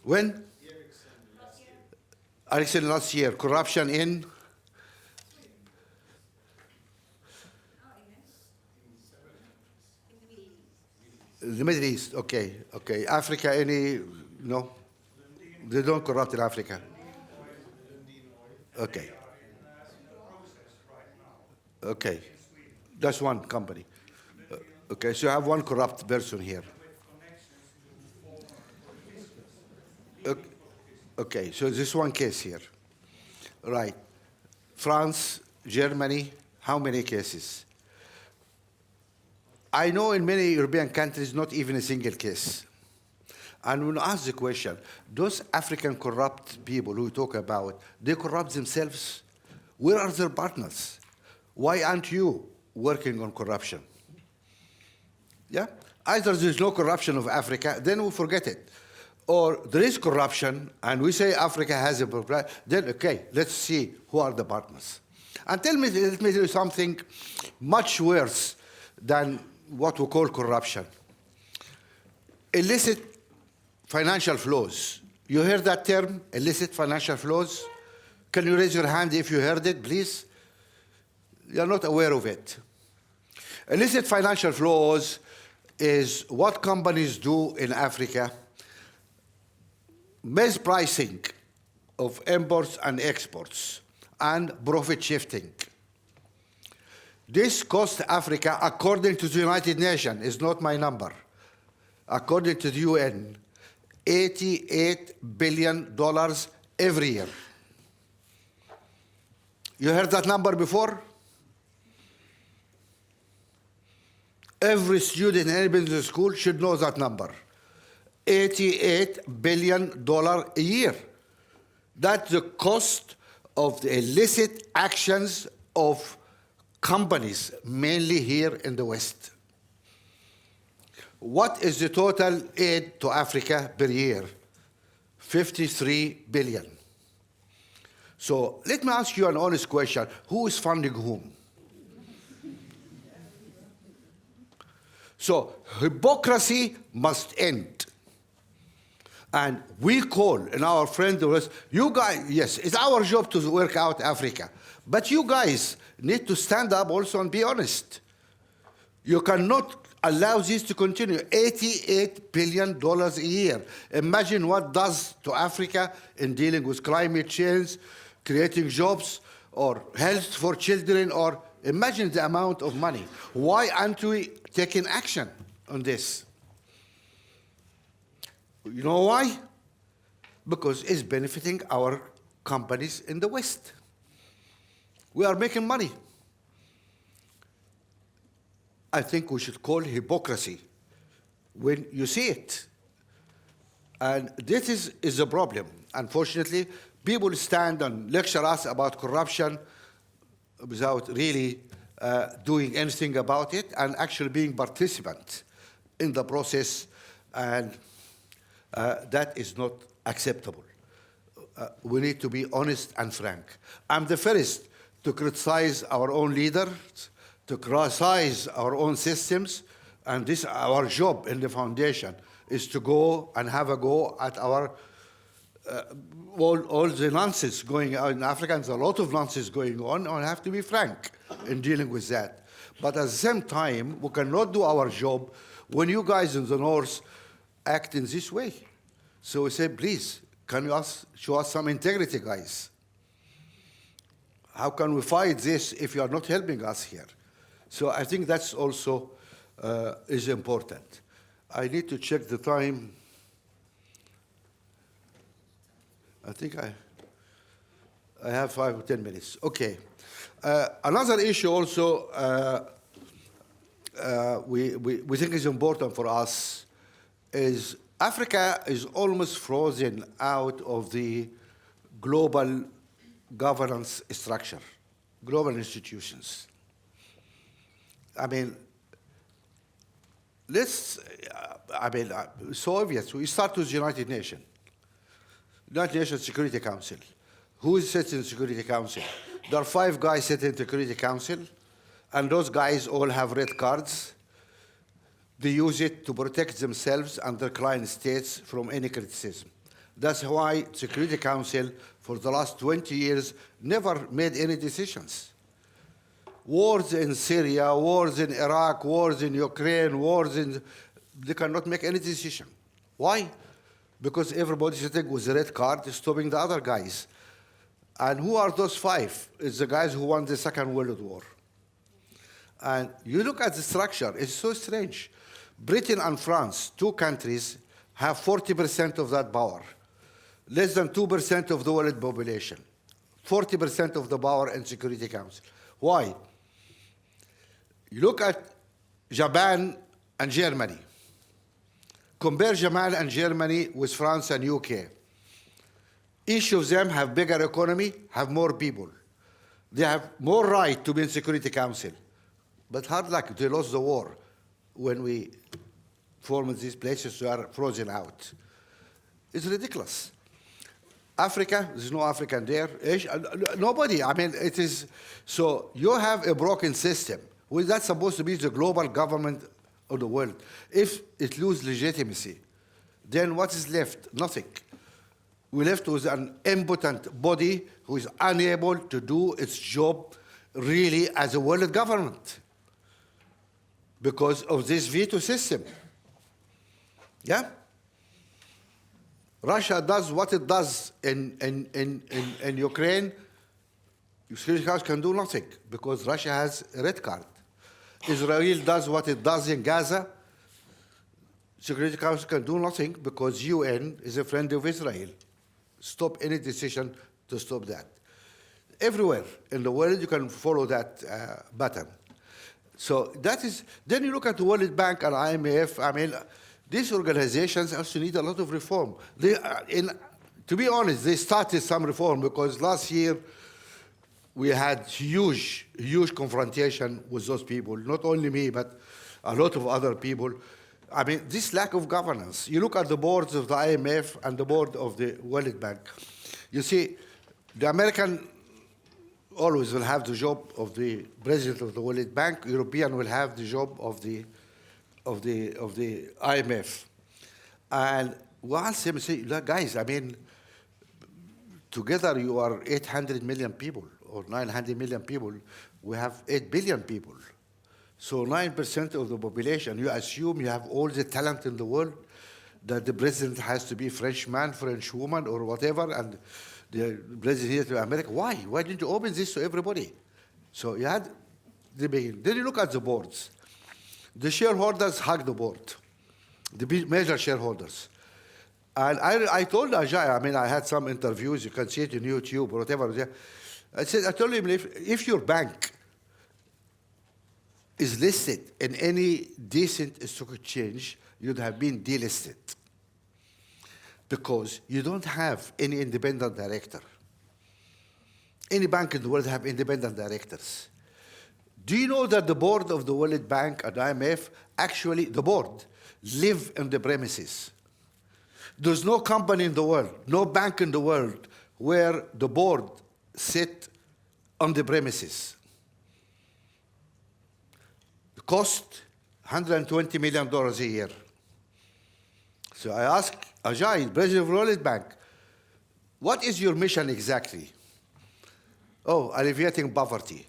When? Ericsson last year. Corruption in? The Middle East, okay. Africa, no? They don't corrupt in Africa. Okay. That's one company. Okay, so you have one corrupt person here. Okay, so this one case here. Right. France, Germany, how many cases? I know in many European countries, not even a single case. And when I ask the question, those African corrupt people who we talk about, they corrupt themselves? Where are their partners? Why aren't you working on corruption? Yeah? Either there's no corruption of Africa, then we forget it. or there is corruption, and we say Africa has a problem, then okay, let's see who are the partners. And let me tell you something much worse than what we call corruption. Illicit financial flows. You heard that term, illicit financial flows? Can you raise your hand if you heard it, please? You're not aware of it. Illicit financial flows is what companies do in Africa, mispricing of imports and exports, and profit shifting. This cost Africa, according to the United Nations, is not my number, according to the UN, $88 billion every year. You heard that number before? Every student in any business school should know that number. $88 billion a year. That's the cost of the illicit actions of companies, mainly here in the West. What is the total aid to Africa per year? 53 billion. So let me ask you an honest question. Who is funding whom? So hypocrisy must end. And we call, and our friend was, you guys, yes, it's our job to work out Africa. But you guys need to stand up also and be honest. You cannot allow this to continue. $88 billion a year. Imagine what does to Africa in dealing with climate change, creating jobs, or health for children, or imagine the amount of money. Why aren't we taking action on this? You know why? Because it's benefiting our companies in the West. We are making money. I think we should call hypocrisy when you see it. And this is a problem. Unfortunately, people stand and lecture us about corruption without really doing anything about it and actually being participant in the process, and that is not acceptable. We need to be honest and frank. I'm the first to criticize our own leaders, to criticize our own systems, and this our job in the foundation is to go and have a go at our all the nonsense going on in Africa. There's a lot of nonsense going on, and I have to be frank in dealing with that. But at the same time, we cannot do our job when you guys in the North act in this way. So we say, please, can you show us some integrity, guys? How can we fight this if you are not helping us here? So I think that's also is important. I need to check the time. I think I have 5 or 10 minutes. Okay. Another issue also we think is important for us is Africa is almost frozen out of the global governance structure, global institutions. I mean, so obvious. We start with the United Nations. United Nations Security Council. Who sits in the Security Council? There are 5 guys sitting in the Security Council, and those guys all have red cards. They use it to protect themselves and their client states from any criticism. That's why the Security Council, for the last 20 years, never made any decisions. Wars in Syria, wars in Iraq, wars in Ukraine, they cannot make any decision. Why? Because everybody's sitting with a red card stopping the other guys. And who are those 5? It's the guys who won the Second World War. And you look at the structure, it's so strange. Britain and France, 2 countries, have 40% of that power. Less than 2% of the world population. 40% of the power in Security Council. Why? You look at Japan and Germany. Compare Japan and Germany with France and UK. Each of them have bigger economy, have more people. They have more right to be in Security Council. But hard luck, they lost the war when we formed these places, we are frozen out. is ridiculous. Africa, there's no African there. Nobody. I mean, it is. So you have a broken system. Well, that's supposed to be the global government of the world. If it loses legitimacy, then what is left? Nothing. We're left with an impotent body who is unable to do its job really as a world government because of this veto system. Yeah? Russia does what it does in Ukraine. Security Council can do nothing because Russia has a red card. Israel does what it does in Gaza. Security Council can do nothing because UN is a friend of Israel. Stop any decision to stop that. Everywhere in the world, you can follow that button. So that is, then you look at the World Bank and IMF. I mean, these organizations also need a lot of reform. To be honest, they started some reform because last year we had huge confrontation with those people. Not only me, but a lot of other people. I mean, this lack of governance. You look at the boards of the IMF and the board of the World Bank. You see, the American always will have the job of the president of the World Bank. European will have the job of the IMF. And once they say, look, guys, I mean, together you are 800 million people or 900 million people. We have 8 billion people. So 9% of the population, you assume you have all the talent in the world, that the president has to be Frenchman, Frenchwoman, or whatever, and the president here to America. Why? Why didn't you open this to everybody? So you had the beginning. Then you look at the boards. The shareholders hug the board, the major shareholders. And I told Ajay, I mean, I had some interviews, you can see it on YouTube or whatever. I told him, if your bank is listed in any decent stock exchange, you'd have been delisted because you don't have any independent director. Any bank in the world have independent directors. Do you know that the board of the World Bank and IMF, actually the board, live in the premises? There's no company in the world, no bank in the world where the board sit on the premises. The cost, $120 million a year. So I asked Ajay, president of the World Bank, what is your mission exactly? Oh, alleviating poverty.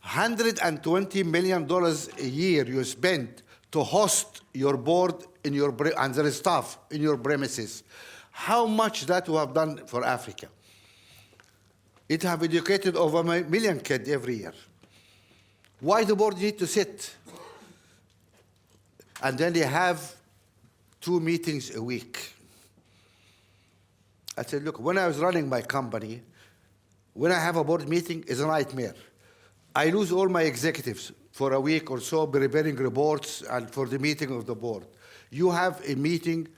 $120 million a year you spend to host your board in your and their staff in your premises. How much that we have done for Africa? It have educated over 1 million kids every year. Why the board need to sit? And then they have 2 meetings a week. I said, look, when I was running my company, when I have a board meeting, it's a nightmare. I lose all my executives for a week or so preparing reports and for the meeting of the board. You have a meeting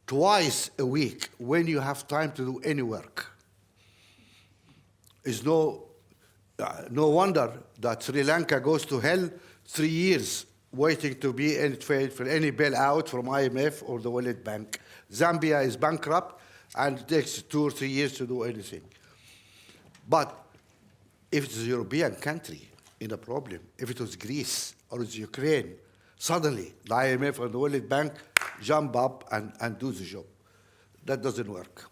twice a week when you have time to do any work. It's no wonder that Sri Lanka goes to hell 3 years waiting to be for any bailout from IMF or the World Bank. Zambia is bankrupt and it takes 2 or 3 years to do anything. But if it's a European country in a problem, if it was Greece or it's Ukraine, suddenly the IMF and the World Bank jump up and do the job. That doesn't work.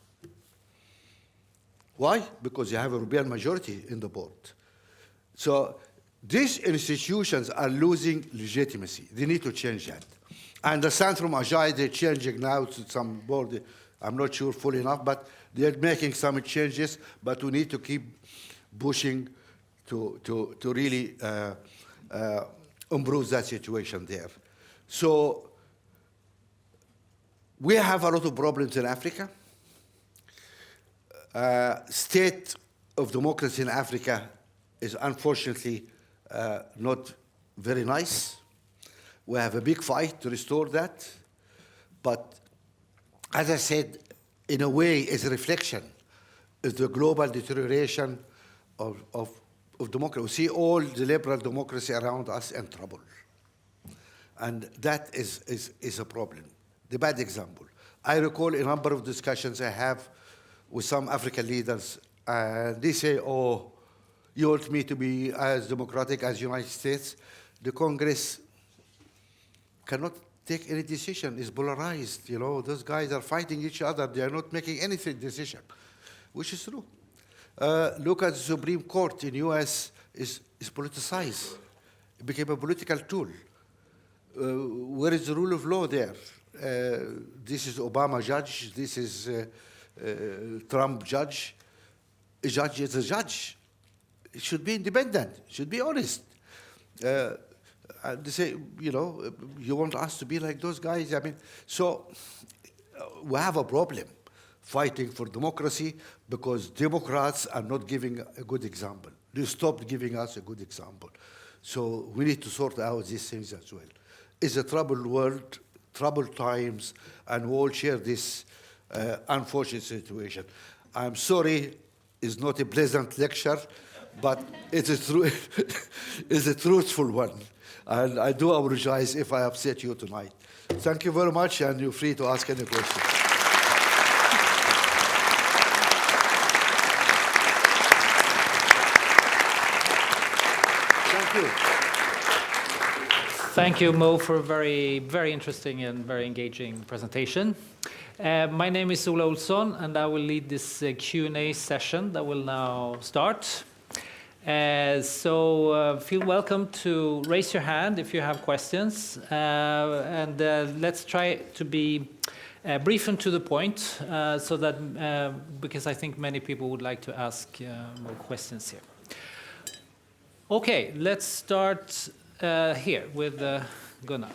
Why? Because you have a European majority in the board. So these institutions are losing legitimacy. They need to change that. I understand from Ajay they're changing now to some board. I'm not sure fully enough, but they're making some changes, but we need to keep pushing to really improve that situation there. So we have a lot of problems in Africa. State of democracy in Africa is unfortunately not very nice. We have a big fight to restore that. But as I said, in a way, it's a reflection of the global deterioration of democracy. We see all the liberal democracy around us in trouble. And that is a problem. The bad example. I recall a number of discussions I have with some African leaders, and they say, oh, you want me to be as democratic as the United States? The Congress cannot take any decision. It's polarized. You know, those guys are fighting each other. They are not making any decision, which is true. Look at the Supreme Court in the US is politicized. It became a political tool. Where is the rule of law there? This is Obama judge. This is Trump judge. A judge is a judge. It should be independent. It should be honest. And they say, you know, you want us to be like those guys? I mean, so we have a problem fighting for democracy because Democrats are not giving a good example. They stopped giving us a good example. So we need to sort out these things as well. It's a troubled world, troubled times, and we all share this unfortunate situation. I'm sorry, it's not a pleasant lecture, but it's a truthful one. And I do apologize if I upset you tonight. Thank you very much, and you're free to ask any questions. Thank you. Thank you, Mo, for a very, very interesting and very engaging presentation. My name is Ola Olsson, and I will lead this Q&A session that will now start. So feel welcome to raise your hand if you have questions, and let's try to be brief and to the point, so that because I think many people would like to ask more questions here. Okay, let's start here with Gunnar.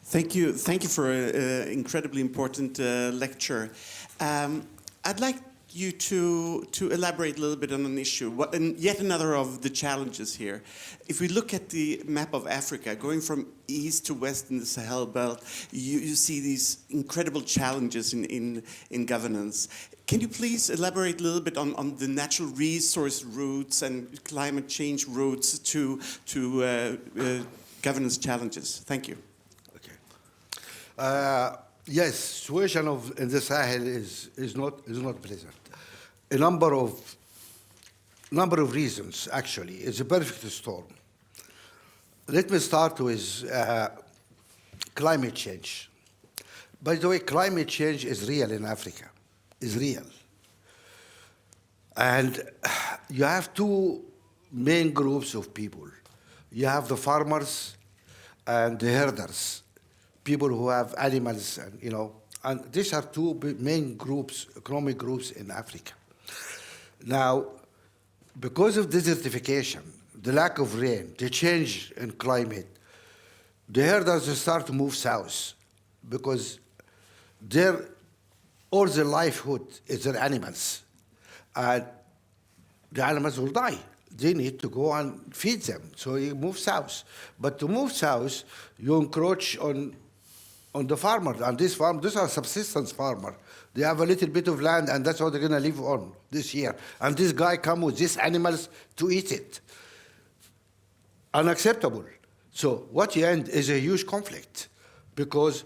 Thank you for an incredibly important lecture. I'd like you to elaborate a little bit on an issue, and yet another of the challenges here. If we look at the map of Africa, going from east to west in the Sahel belt, you see these incredible challenges in governance. Can you please elaborate a little bit on the natural resource routes and climate change routes to governance challenges? Thank you. Okay. Yes, situation in the Sahel is not pleasant. A number of reasons, actually. It's a perfect storm. Let me start with climate change. By the way, climate change is real in Africa. Is real. And you have two main groups of people. You have the farmers and the herders, people who have animals, and and these are two main groups, economic groups in Africa. Now, because of desertification, the lack of rain, the change in climate, the herders start to move south because all their livelihood is their animals. And the animals will die. They need to go and feed them, so you move south. But to move south, you encroach on the farmer, and these are subsistence farmers. They have a little bit of land, and that's what they're going to live on this year. And this guy comes with these animals to eat it. Unacceptable. So what you end is a huge conflict because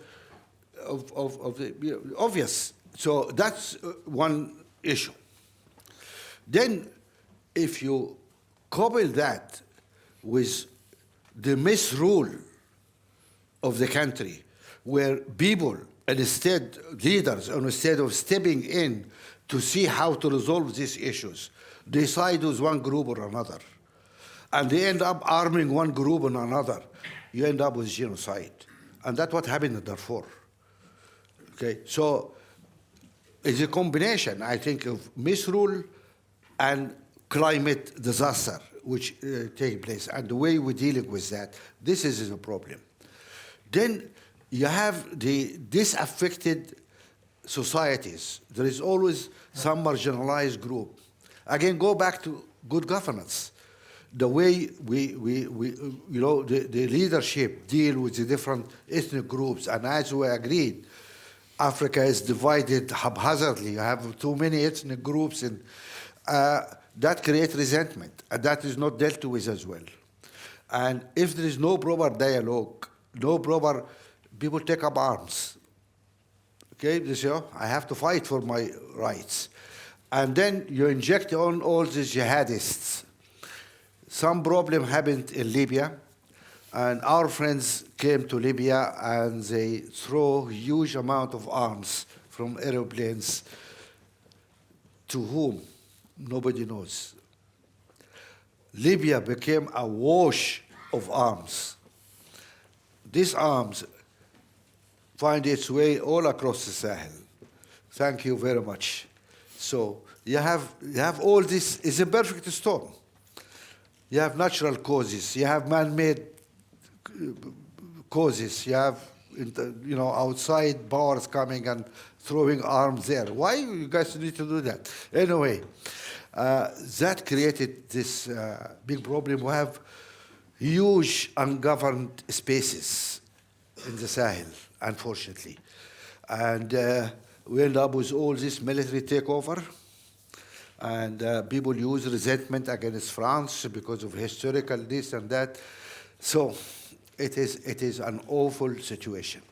of the obvious. So that's one issue. Then, if you couple that with the misrule of the country, where people, leaders, instead of stepping in to see how to resolve these issues, they side with one group or another. And they end up arming one group or another. You end up with genocide. And that's what happened in Darfur. Okay, so it's a combination, I think, of misrule and climate disaster which take place. And the way we're dealing with that, this is a problem. Then you have the disaffected societies. There is always some marginalized group. Again, go back to good governance. The way the leadership deal with the different ethnic groups, and as we agreed, Africa is divided haphazardly. You have too many ethnic groups, and that creates resentment, and that is not dealt with as well. And if there is no proper dialogue, no proper people take up arms. Okay, they say, oh, I have to fight for my rights. And then you inject on all these jihadists. Some problem happened in Libya, and our friends came to Libya and they throw huge amount of arms from airplanes. To whom? Nobody knows. Libya became a wash of arms. These arms find its way all across the Sahel. Thank you very much. So you have all this. It's a perfect storm. You have natural causes. You have man-made causes. You have, outside powers coming and throwing arms there. Why you guys need to do that? Anyway, that created this big problem. We have huge ungoverned spaces in the Sahel, unfortunately. And we end up with all this military takeover. And people use resentment against France because of historical this and that. So it is an awful situation.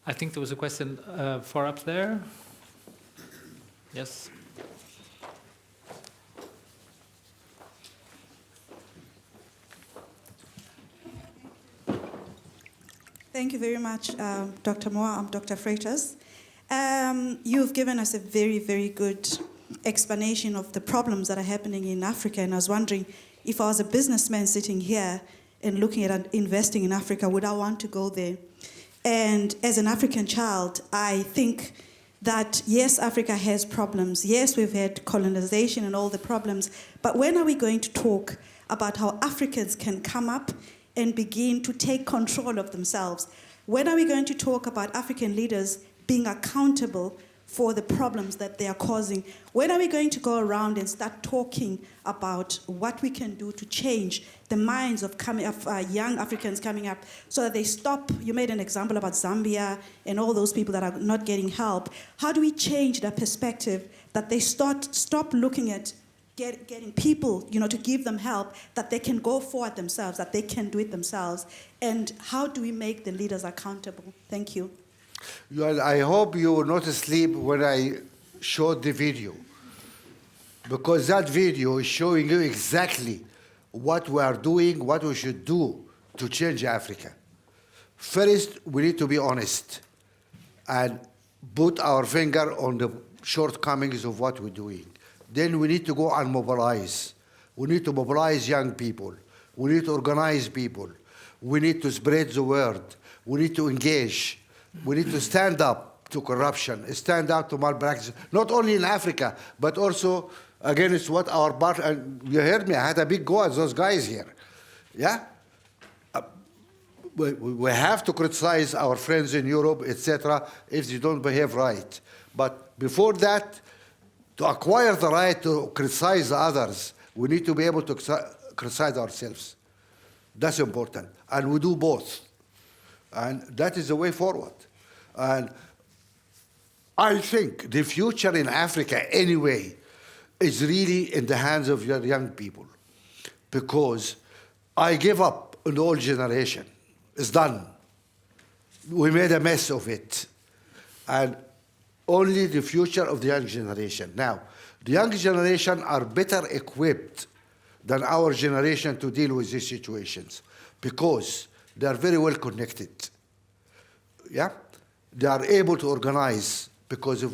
I think there was a question far up there. Yes. Thank you very much, Dr. Mo. I'm Dr. Freitas. You've given us a very, very good explanation of the problems that are happening in Africa, and I was wondering if I was a businessman sitting here and looking at investing in Africa, would I want to go there? And as an African child, I think that, yes, Africa has problems. Yes, we've had colonization and all the problems, but when are we going to talk about how Africans can come up and begin to take control of themselves? When are we going to talk about African leaders being accountable for the problems that they are causing? When are we going to go around and start talking about what we can do to change the minds of young Africans coming up so that they stop? You made an example about Zambia and all those people that are not getting help. How do we change that perspective that they stop looking at getting people, to give them help, that they can go forward themselves, that they can do it themselves? And how do we make the leaders accountable? Thank you. Well, I hope you were not asleep when I showed the video, because that video is showing you exactly what we are doing, what we should do to change Africa. First, we need to be honest and put our finger on the shortcomings of what we're doing. Then we need to go and mobilize. We need to mobilize young people. We need to organize people. We need to spread the word. We need to engage. We need to stand up to corruption, stand up to malpractice, not only in Africa, but also against what our partner, and you heard me, I had a big go at those guys here. Yeah? We have to criticize our friends in Europe, etc., if they don't behave right. But before that, to acquire the right to criticize others, we need to be able to criticize ourselves. That's important. And we do both. And that is the way forward. And I think the future in Africa, anyway, is really in the hands of your young people. Because I gave up on the old generation. It's done. We made a mess of it. And only the future of the young generation. Now, the young generation are better equipped than our generation to deal with these situations because they are very well connected. Yeah? They are able to organize because of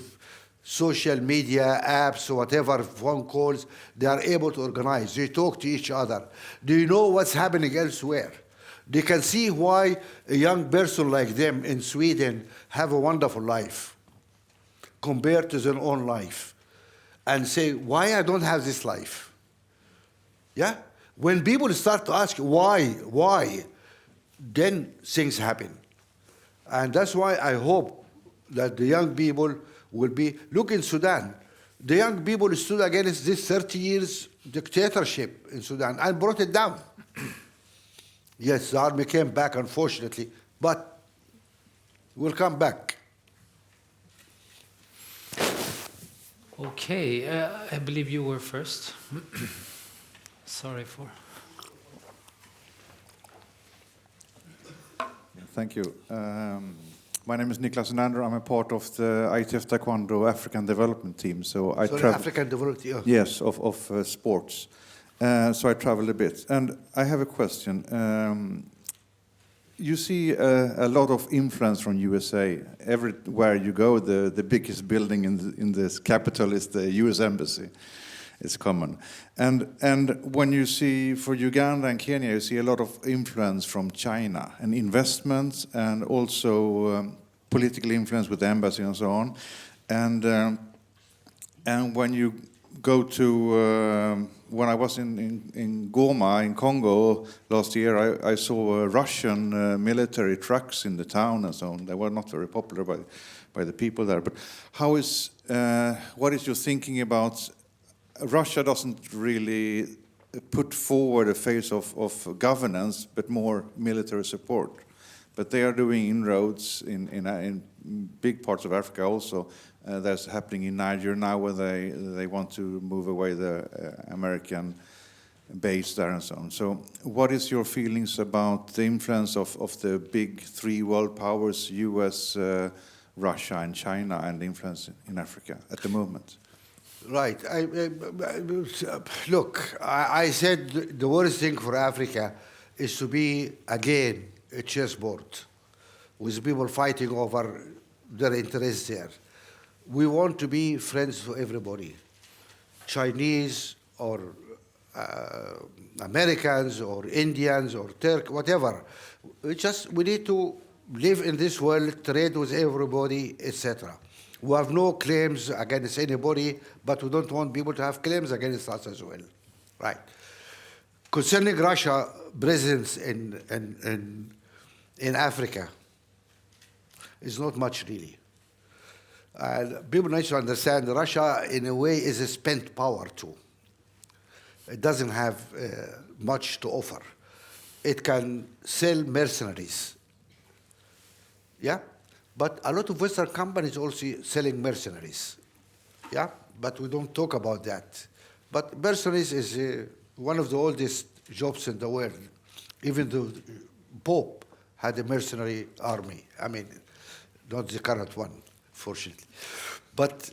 social media, apps, whatever, phone calls. They are able to organize. They talk to each other. Do you know what's happening elsewhere? They can see why a young person like them in Sweden have a wonderful life compared to their own life, and say, why I don't have this life? Yeah? When people start to ask why, then things happen. And that's why I hope that the young people will be, look in Sudan, the young people stood against this 30 years dictatorship in Sudan and brought it down. Yes, the army came back, unfortunately, but we'll come back. Okay, I believe you were first. Sorry for... Thank you. My name is Niklas Nander. I'm a part of the ITF Taekwondo African Development Team. So I travel. African Development, yeah. Yes, of sports. So I travel a bit, and I have a question. You see a lot of influence from USA. Everywhere you go, the biggest building in this capital is the U.S. Embassy. It's common. And when you see, for Uganda and Kenya, you see a lot of influence from China, and investments, and also political influence with the embassy and so on. And when you go to, when I was in Goma, in Congo last year, I saw Russian military trucks in the town and so on. They were not very popular by the people there. But how is, what is your thinking about, Russia doesn't really put forward a phase of governance, but more military support. But they are doing inroads in big parts of Africa also. That's happening in Niger now, where they want to move away the American base there and so on. So what is your feelings about the influence of the big three world powers, US, Russia and China, and the influence in Africa at the moment? Right. Look, I said the worst thing for Africa is to be, again, a chessboard with people fighting over their interests there. We want to be friends to everybody, Chinese or Americans or Indians or Turk, whatever. We need to live in this world, trade with everybody, etc. We have no claims against anybody, but we don't want people to have claims against us as well. Right. Concerning Russia presence in Africa, is not much really. People need to understand Russia, in a way, is a spent power too. It doesn't have much to offer. It can sell mercenaries. Yeah? But a lot of Western companies also selling mercenaries. Yeah? But we don't talk about that. But mercenaries is one of the oldest jobs in the world. Even the Pope had a mercenary army. I mean, not the current one, fortunately. But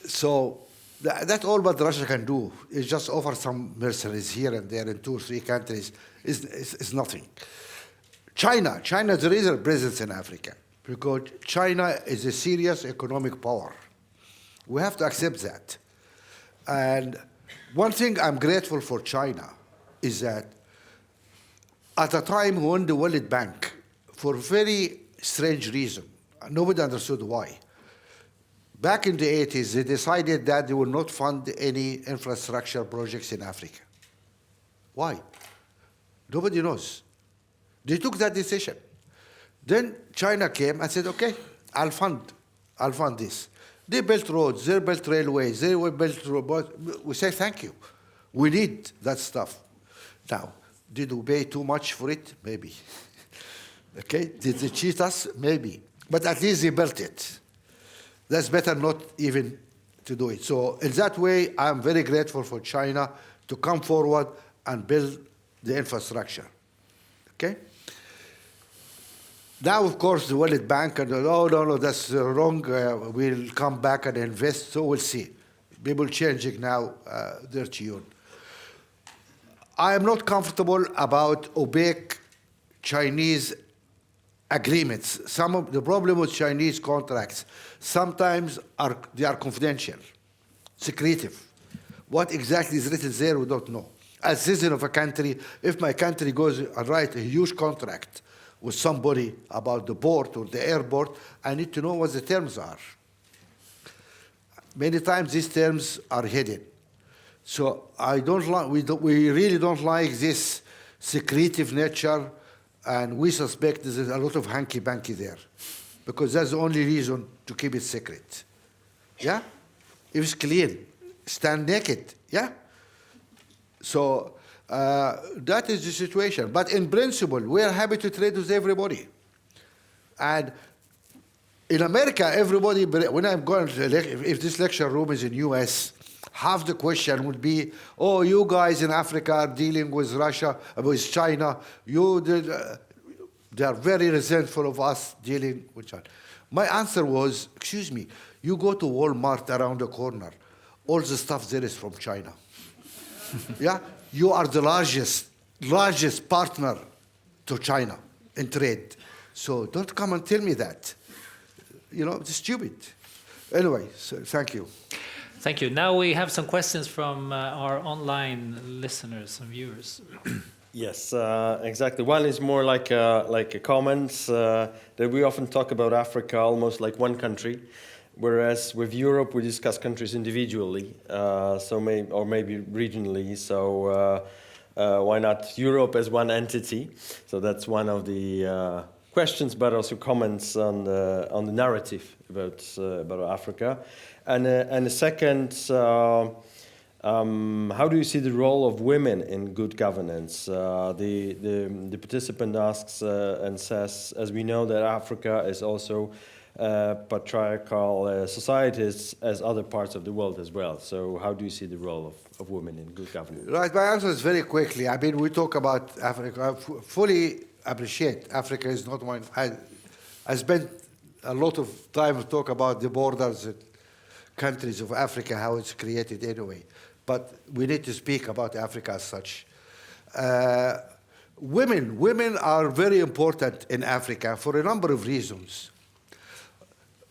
so that's all what Russia can do, is just offer some mercenaries here and there in 2 or 3 countries. Is nothing. China, there is a presence in Africa, because China is a serious economic power. We have to accept that. And one thing I'm grateful for China is that at a time when the World Bank, for very strange reason, nobody understood why, back in the 80s, they decided that they will not fund any infrastructure projects in Africa. Why? Nobody knows. They took that decision. Then China came and said, okay, I'll fund this. They built roads, they built railways, they built robots. We say thank you. We need that stuff. Now, did we pay too much for it? Maybe. Okay, did they cheat us? Maybe. But at least they built it. That's better not even to do it. So in that way, I'm very grateful for China to come forward and build the infrastructure. Okay? Now, of course, the World Bank, and no, that's wrong. We'll come back and invest, so we'll see. People changing now their tune. I am not comfortable about opaque Chinese agreements. Some of the problem with Chinese contracts, sometimes they are confidential, secretive. What exactly is written there, we don't know. As citizen of a country, if my country goes and write a huge contract with somebody about the port or the airport, I need to know what the terms are. Many times these terms are hidden. So I don't like, we really don't like this secretive nature, and we suspect there's a lot of hanky-panky there, because that's the only reason to keep it secret. Yeah? If it's clean, stand naked. Yeah? So that is the situation. But in principle, we are happy to trade with everybody. And in America, everybody, when I'm going to, if this lecture room is in US, half the question would be, oh, you guys in Africa are dealing with Russia, with China. They are very resentful of us dealing with China. My answer was, excuse me, you go to Walmart around the corner, all the stuff there is from China. Yeah, you are the largest partner to China in trade. So don't come and tell me that. You know, it's stupid. Anyway, so thank you. Thank you. Now we have some questions from our online listeners and viewers. Yes, exactly. One is more like a comments that we often talk about Africa almost like one country, whereas with Europe we discuss countries individually, or maybe regionally. So why not Europe as one entity? So that's one of the questions, but also comments on the narrative about Africa. And the second. How do you see the role of women in good governance? The participant asks and says, as we know that Africa is also patriarchal societies as other parts of the world as well. So how do you see the role of women in good governance? Right, my answer is very quickly. I mean, we talk about Africa. I fully appreciate Africa is not one. I spent a lot of time to talk about the borders and countries of Africa, how it's created anyway. But we need to speak about Africa as such. Women are very important in Africa for a number of reasons.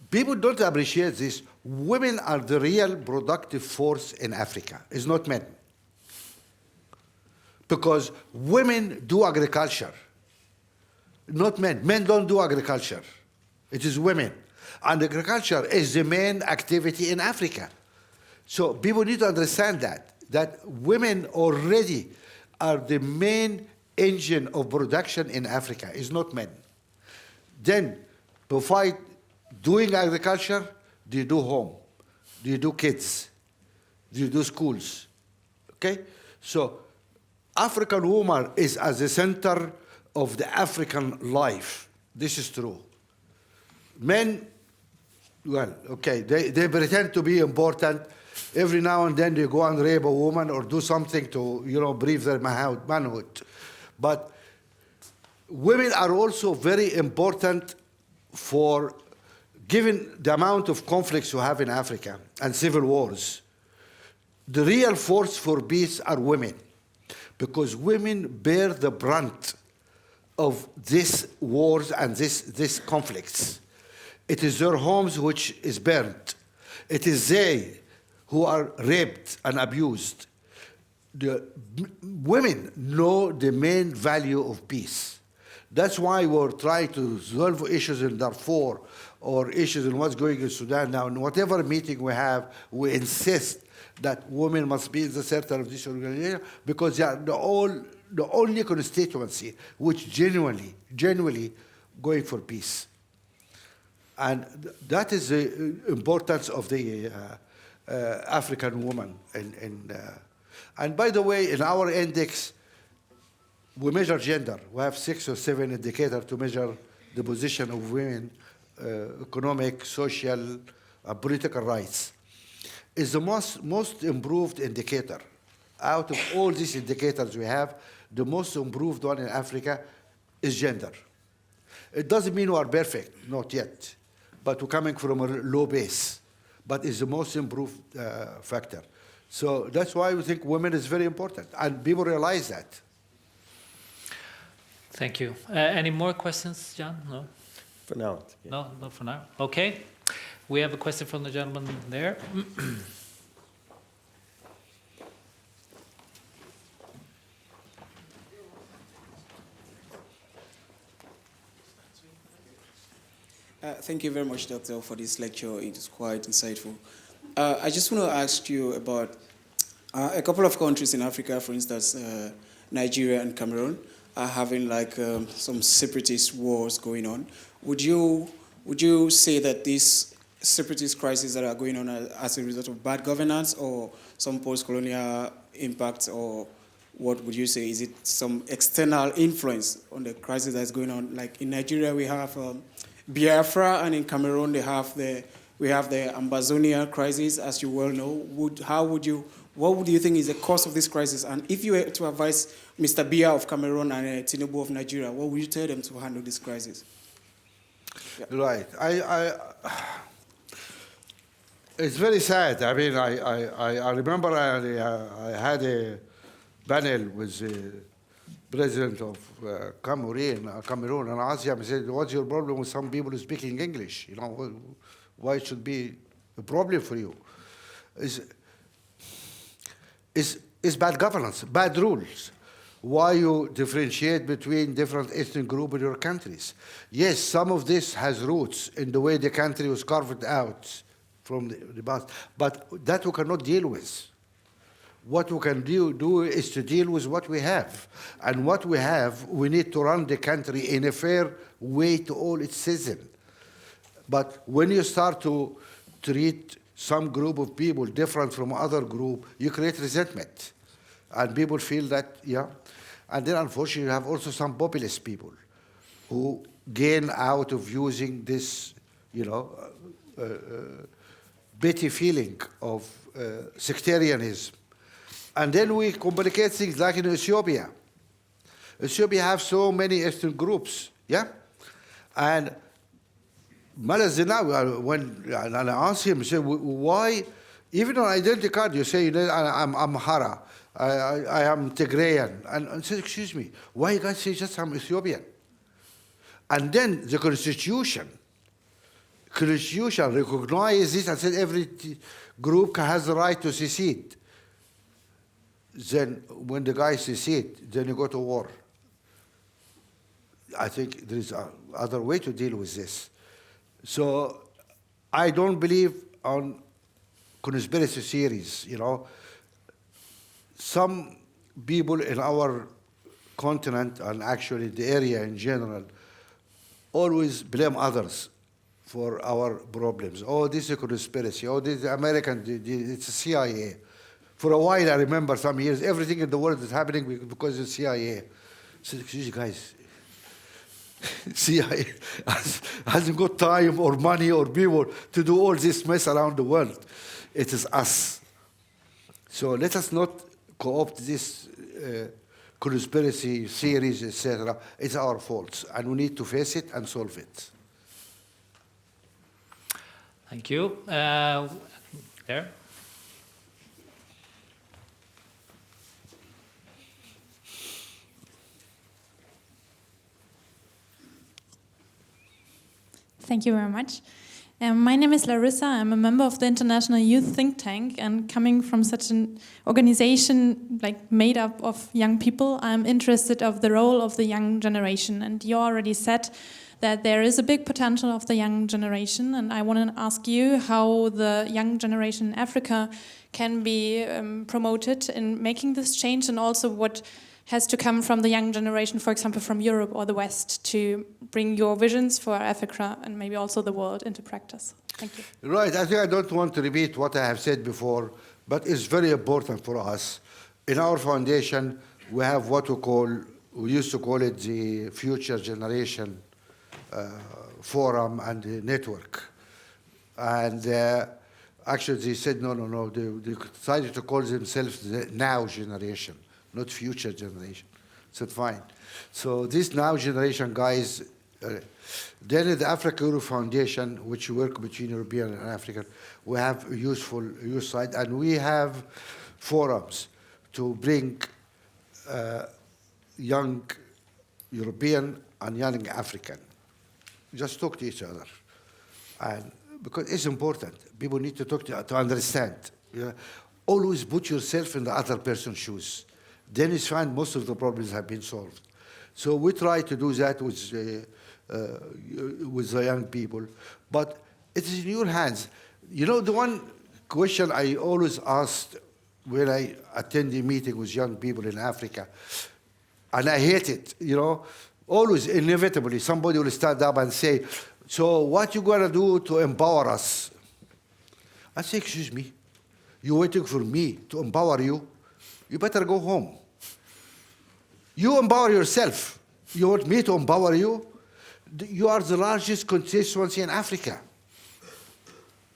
People don't appreciate this. Women are the real productive force in Africa. It's not men. Because women do agriculture, not men. Men don't do agriculture. It is women. And agriculture is the main activity in Africa. So people need to understand that women already are the main engine of production in Africa. It's not men. Then, besides doing agriculture, they do home, they do kids, they do schools. Okay? So African woman is at the center of the African life. This is true. Men, well, okay, they pretend to be important. Every now and then they go and rape a woman or do something to, breathe their manhood. But women are also very important for, given the amount of conflicts we have in Africa and civil wars, the real force for peace are women, because women bear the brunt of these wars and these conflicts. It is their homes which is burned. It is they who are raped and abused. The women know the main value of peace. That's why we're trying to solve issues in Darfur or issues in what's going on in Sudan now. In whatever meeting we have, we insist that women must be in the center of this organization because they are the only constituency which genuinely going for peace. And that is the importance of the African woman. And by the way, in our index, we measure gender. We have 6 or 7 indicators to measure the position of women, economic, social, political rights. It's the most improved indicator. Out of all these indicators we have, the most improved one in Africa is gender. It doesn't mean we are perfect, not yet, but we're coming from a low base. But it's the most improved factor. So that's why we think women is very important, and people realize that. Thank you. Any more questions, John? No? For now. Yeah. No, not for now. Okay. We have a question from the gentleman there. Thank you very much, Doctor, for this lecture. It is quite insightful. I just want to ask you about a couple of countries in Africa, for instance, Nigeria and Cameroon, are having some separatist wars going on. Would you say that these separatist crises that are going on are as a result of bad governance or some post-colonial impact, or what would you say? Is it some external influence on the crisis that's going on? Like in Nigeria, we have Biafra, and in Cameroon we have the Ambazonia crisis, as you well know. How would you what would you think is the cause of this crisis? And if you were to advise Mr. Biya of Cameroon and Tinubu of Nigeria, what would you tell them to handle this crisis? Yeah. Right. It's very sad. I mean, I remember I had a panel with the president of Cameroon, and I asked him, I said, what's your problem with some people speaking English? You know, why it should be a problem for you? It's bad governance, bad rules. Why you differentiate between different ethnic groups in your countries? Yes, some of this has roots in the way the country was carved out from the past, but that we cannot deal with. What we can do is to deal with what we have. And what we have, we need to run the country in a fair way to all its citizens. But when you start to treat some group of people different from other group, you create resentment. And people feel that, yeah. And then unfortunately you have also some populist people who gain out of using this, you know, petty feeling of sectarianism. And then we complicate things like in Ethiopia. Ethiopia have so many ethnic groups, yeah? And Malas Zenawi, when I asked him, I said, why, even on identity card, you say, I'm Amhara, I am Tigrayan. And I said, excuse me, why you guys say just I'm Ethiopian? And then the Constitution recognizes this and said every group has the right to secede. Then when the guys secede, then you go to war. I think there is other way to deal with this. So I don't believe on conspiracy theories, you know. Some people in our continent and actually the area in general always blame others for our problems. Oh, this is a conspiracy. Oh, this is American, it's a CIA. For a while, I remember some years, everything in the world is happening because of the CIA. So, excuse you guys, CIA hasn't got time or money or people to do all this mess around the world. It is us. So let us not co-opt this conspiracy theories, etc. It's our fault, and we need to face it and solve it. Thank you. There. Thank you very much. My name is Larissa. I'm a member of the International Youth Think Tank, and coming from such an organization like made up of young people, I'm interested of the role of the young generation. And you already said that there is a big potential of the young generation, and I want to ask you how the young generation in Africa can be promoted in making this change, and also what has to come from the young generation, for example, from Europe or the West, to bring your visions for Africa and maybe also the world into practice. Thank you. Right, I think I don't want to repeat what I have said before, but it's very important for us. In our foundation, we have what we used to call it the Future Generation Forum and network. And actually they said, no, they decided to call themselves the Now Generation, not Future Generation. So fine. So this Now Generation guys, then at the Africa Euro Foundation, which work between European and African, we have a useful youth side, and we have forums to bring young European and young African. Just talk to each other. And because it's important. People need to talk to understand. You know? Always put yourself in the other person's shoes. Then you find most of the problems have been solved. So we try to do that with the young people. But it is in your hands. You know, the one question I always asked when I attend a meeting with young people in Africa, and I hate it, you know, always, inevitably, somebody will stand up and say, so what you gonna do to empower us? I say, excuse me, you're waiting for me to empower you? You better go home. You empower yourself. You want me to empower you? You are the largest constituency in Africa.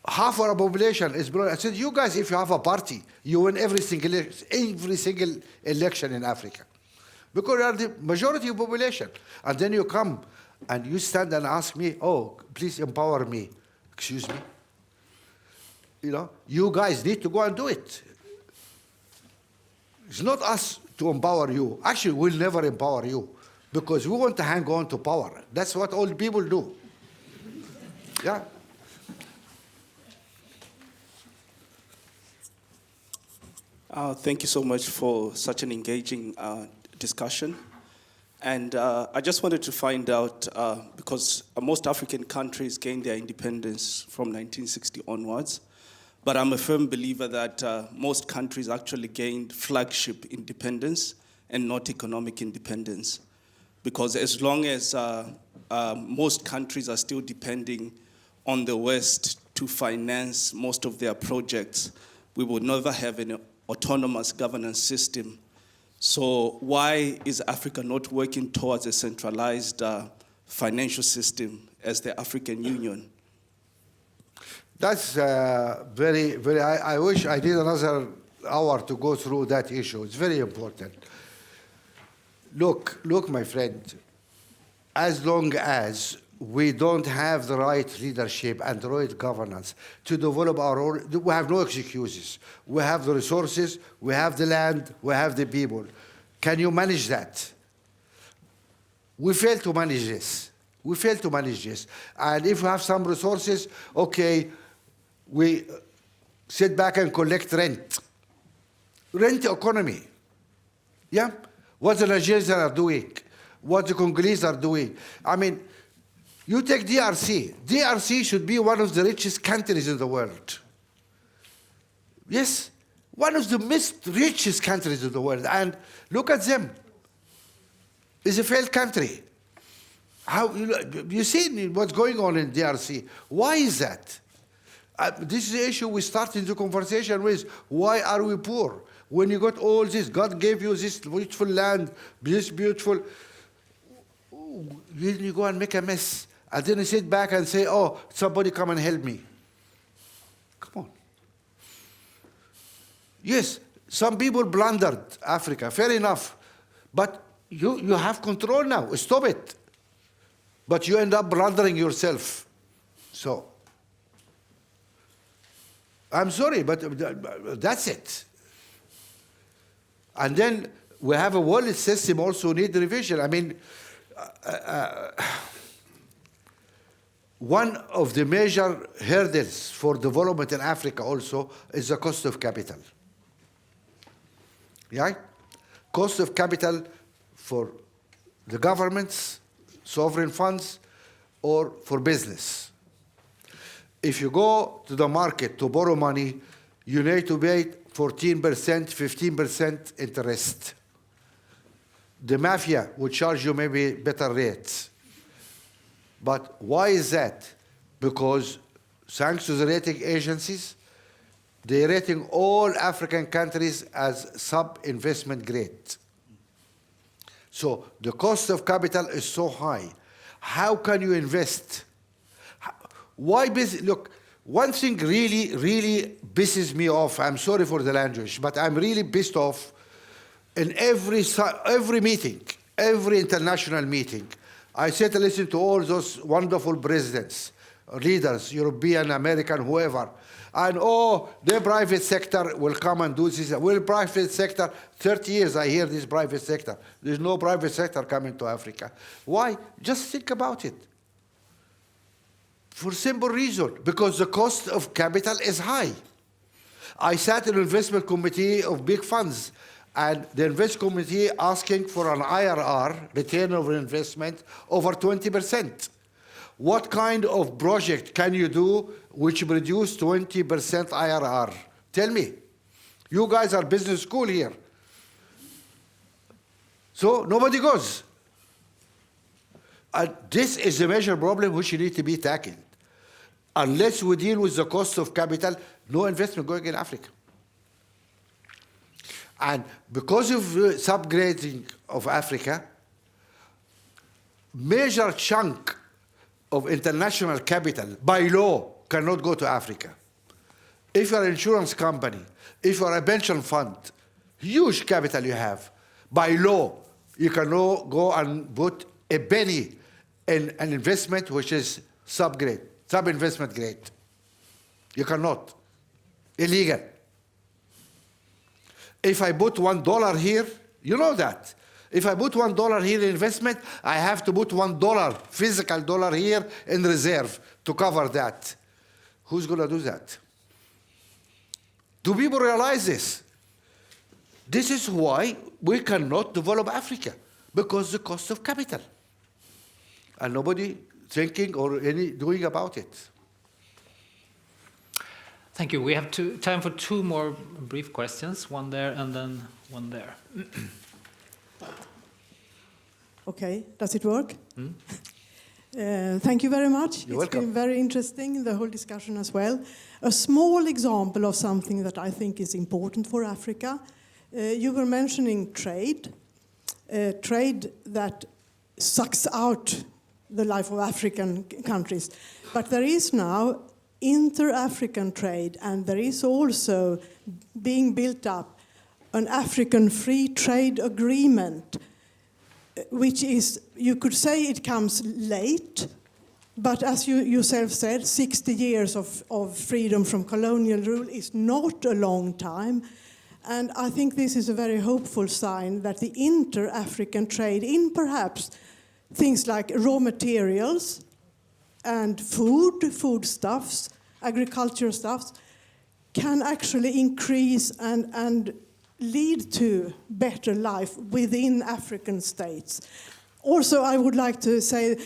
half our population is brown. I said, you guys, if you have a party, you win every single election in Africa. Because you are the majority of population. And then you come and you stand and ask me, oh, please empower me. Excuse me? You know, you guys need to go and do it. It's not us to empower you. Actually, we'll never empower you because we want to hang on to power. That's what old people do. Yeah. Thank you so much for such an engaging discussion. And I just wanted to find out, because most African countries gained their independence from 1960 onwards, but I'm a firm believer that most countries actually gained flagship independence and not economic independence. Because as long as most countries are still depending on the West to finance most of their projects, we will never have an autonomous governance system. So why is Africa not working towards a centralized financial system as the African Union? That's very, very, I wish I did another hour to go through that issue. It's very important. Look, my friend, as long as we don't have the right leadership and the right governance to develop our own, we have no excuses. We have the resources, we have the land, we have the people. Can you manage that? We fail to manage this. We fail to manage this. And if we have some resources, okay, we sit back and collect rent. Rent economy. Yeah? What the Nigerians are doing, what the Congolese are doing. I mean, you take DRC. DRC should be one of the richest countries in the world. Yes, one of the richest countries in the world. And look at them. It's a failed country. How you see what's going on in DRC? Why is that? This is the issue we started the conversation with. Why are we poor? When you got all this, God gave you this beautiful land, this beautiful, you go and make a mess. And then you sit back and say, oh, somebody come and help me. Come on. Yes, some people blundered Africa, fair enough. But you have control now, stop it. But you end up blundering yourself. So, I'm sorry, but that's it. And then we have a world system also need revision. I mean, one of the major hurdles for development in Africa also is the cost of capital. Yeah? Cost of capital for the governments, sovereign funds, or for business. If you go to the market to borrow money, you need to pay 14%, 15% interest. The mafia will charge you maybe better rates. But why is that? Because thanks to the rating agencies, they're rating all African countries as sub-investment grade. So the cost of capital is so high. How can you invest? Why look, one thing really, really pisses me off. I'm sorry for the language, but I'm really pissed off in every meeting, every international meeting. I sit and listen to all those wonderful presidents, leaders, European, American, whoever. And oh, the private sector will come and do this. Well, private sector, 30 years I hear this private sector. There's no private sector coming to Africa. Why? Just think about it. For simple reason, because the cost of capital is high. I sat in an investment committee of big funds, and the investment committee asking for an IRR, return of investment, over 20%. What kind of project can you do which produce 20% IRR? Tell me. You guys are business school here. So nobody goes. This is a major problem which needs to be tackled. Unless we deal with the cost of capital, no investment going in Africa. And because of subgrading of Africa, major chunk of international capital, by law, cannot go to Africa. If you're an insurance company, if you're a pension fund, huge capital you have, by law, you cannot go and put a penny in an investment which is sub-grade, sub-investment grade. You cannot. Illegal. If I put $1 here, you know that. If I put $1 here in investment, I have to put $1, physical dollar here in reserve to cover that. Who's going to do that? Do people realize this? This is why we cannot develop Africa, because the cost of capital. And nobody thinking or any doing about it. Thank you. We have time for two more brief questions, one there and then one there. Okay, does it work? Thank you very much. You're welcome. Been very interesting, the whole discussion as well. A small example of something that I think is important for Africa. You were mentioning trade, trade that sucks out the life of African countries. But there is now inter-African trade, and there is also being built up an African free trade agreement, which is, you could say it comes late, but as you yourself said, 60 years of freedom from colonial rule is not a long time. And I think this is a very hopeful sign that the inter-African trade in perhaps things like raw materials and foodstuffs, agricultural stuffs, can actually increase and lead to better life within African states. Also, I would like to say,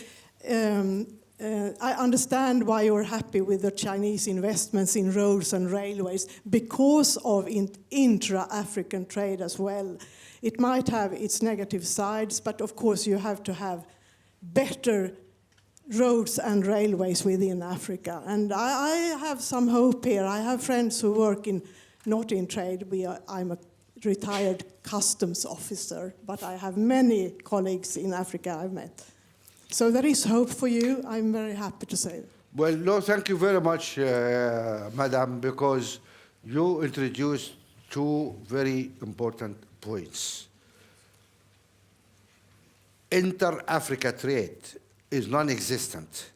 I understand why you're happy with the Chinese investments in roads and railways because of intra-African trade as well. It might have its negative sides, but of course you have to have better roads and railways within Africa. And I have some hope here. I have friends who work not in trade. I'm a retired customs officer, but I have many colleagues in Africa I've met. So there is hope for you. I'm very happy to say that. Well, no, thank you very much, Madam, because you introduced two very important points. Inter-Africa trade is non-existent.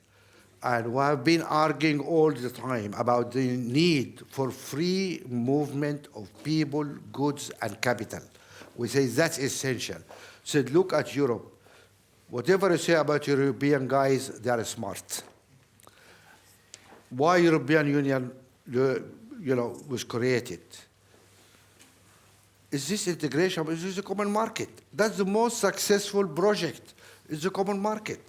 And we have been arguing all the time about the need for free movement of people, goods, and capital. We say that's essential. So look at Europe. Whatever you say about European guys, they are smart. Why European Union, was created? Is this integration? Is this a common market? That's the most successful project. It's a common market.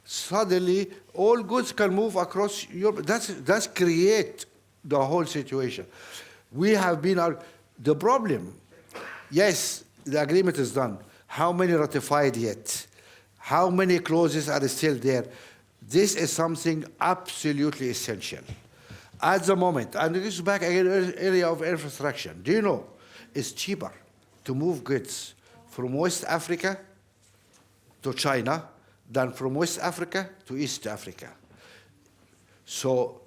Suddenly, all goods can move across Europe. That's create the whole situation. We have been the problem. Yes, the agreement is done. How many ratified yet? How many clauses are still there? This is something absolutely essential. At the moment, and this is back again area of infrastructure. Do you know it's cheaper to move goods from West Africa to China than from West Africa to East Africa? So,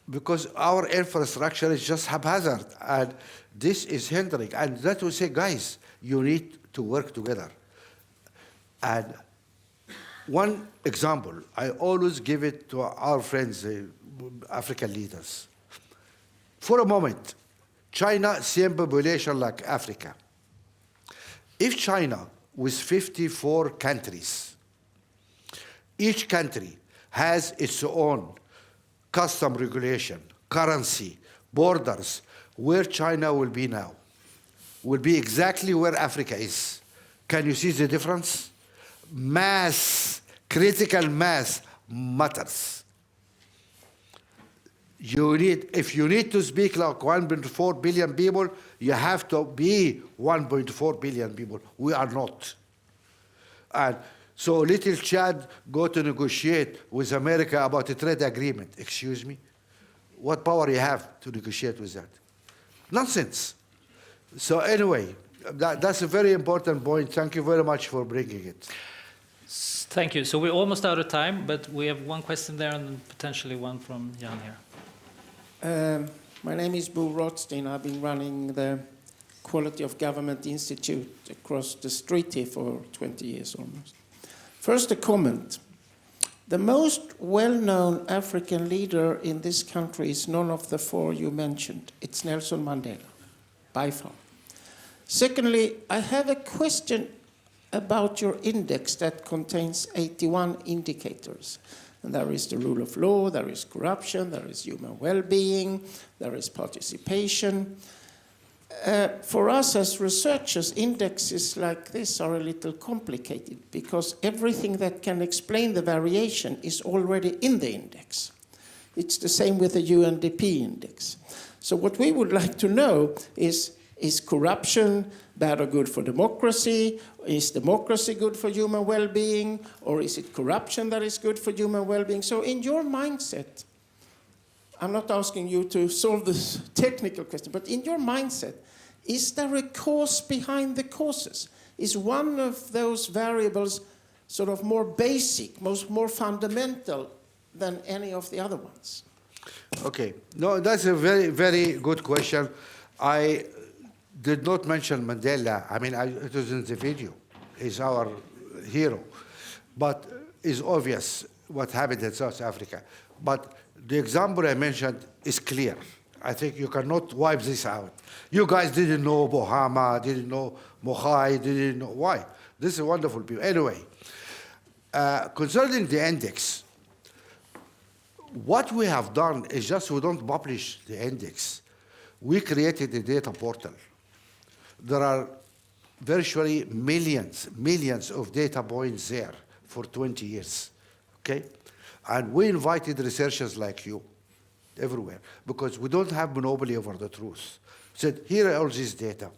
because our infrastructure is just haphazard, and this is hindering. And that will say, guys, you need to work together. And one example, I always give it to our friends, African leaders. For a moment, China, same population like Africa. If China, with 54 countries, each country has its own custom regulation, currency, borders, where China will be now, will be exactly where Africa is. Can you see the difference? Mass, critical mass matters. If you need to speak like 1.4 billion people, you have to be 1.4 billion people. We are not. And so little Chad go to negotiate with America about a trade agreement. Excuse me? What power you have to negotiate with that? Nonsense. So anyway, that's a very important point. Thank you very much for bringing it. Thank you. So we're almost out of time, but we have one question there and potentially one from Jan here. My name is Bo Rothstein. I've been running the Quality of Government Institute across the street here for 20 years almost. First, a comment. The most well-known African leader in this country is none of the four you mentioned. It's Nelson Mandela, by far. Secondly, I have a question about your index that contains 81 indicators. And there is the rule of law, there is corruption, there is human well-being, there is participation. For us as researchers, indexes like this are a little complicated because everything that can explain the variation is already in the index. It's the same with the UNDP index. So what we would like to know is corruption bad or good for democracy? Is democracy good for human well-being? Or is it corruption that is good for human well-being? So in your mindset, I'm not asking you to solve this technical question, but in your mindset, is there a cause behind the causes? Is one of those variables sort of more basic, more fundamental than any of the other ones? Okay. No, that's a very, very good question. I did not mention Mandela. I mean, it was in the video. He's our hero. But it's obvious what happened in South Africa. But the example I mentioned is clear. I think you cannot wipe this out. You guys didn't know Bohama, didn't know Mohai, didn't know why. This is wonderful people. Anyway, concerning the index, what we have done is just we don't publish the index. We created a data portal. There are virtually millions of data points there for 20 years, okay? And we invited researchers like you everywhere because we don't have monopoly over the truth. Said, here are all this data.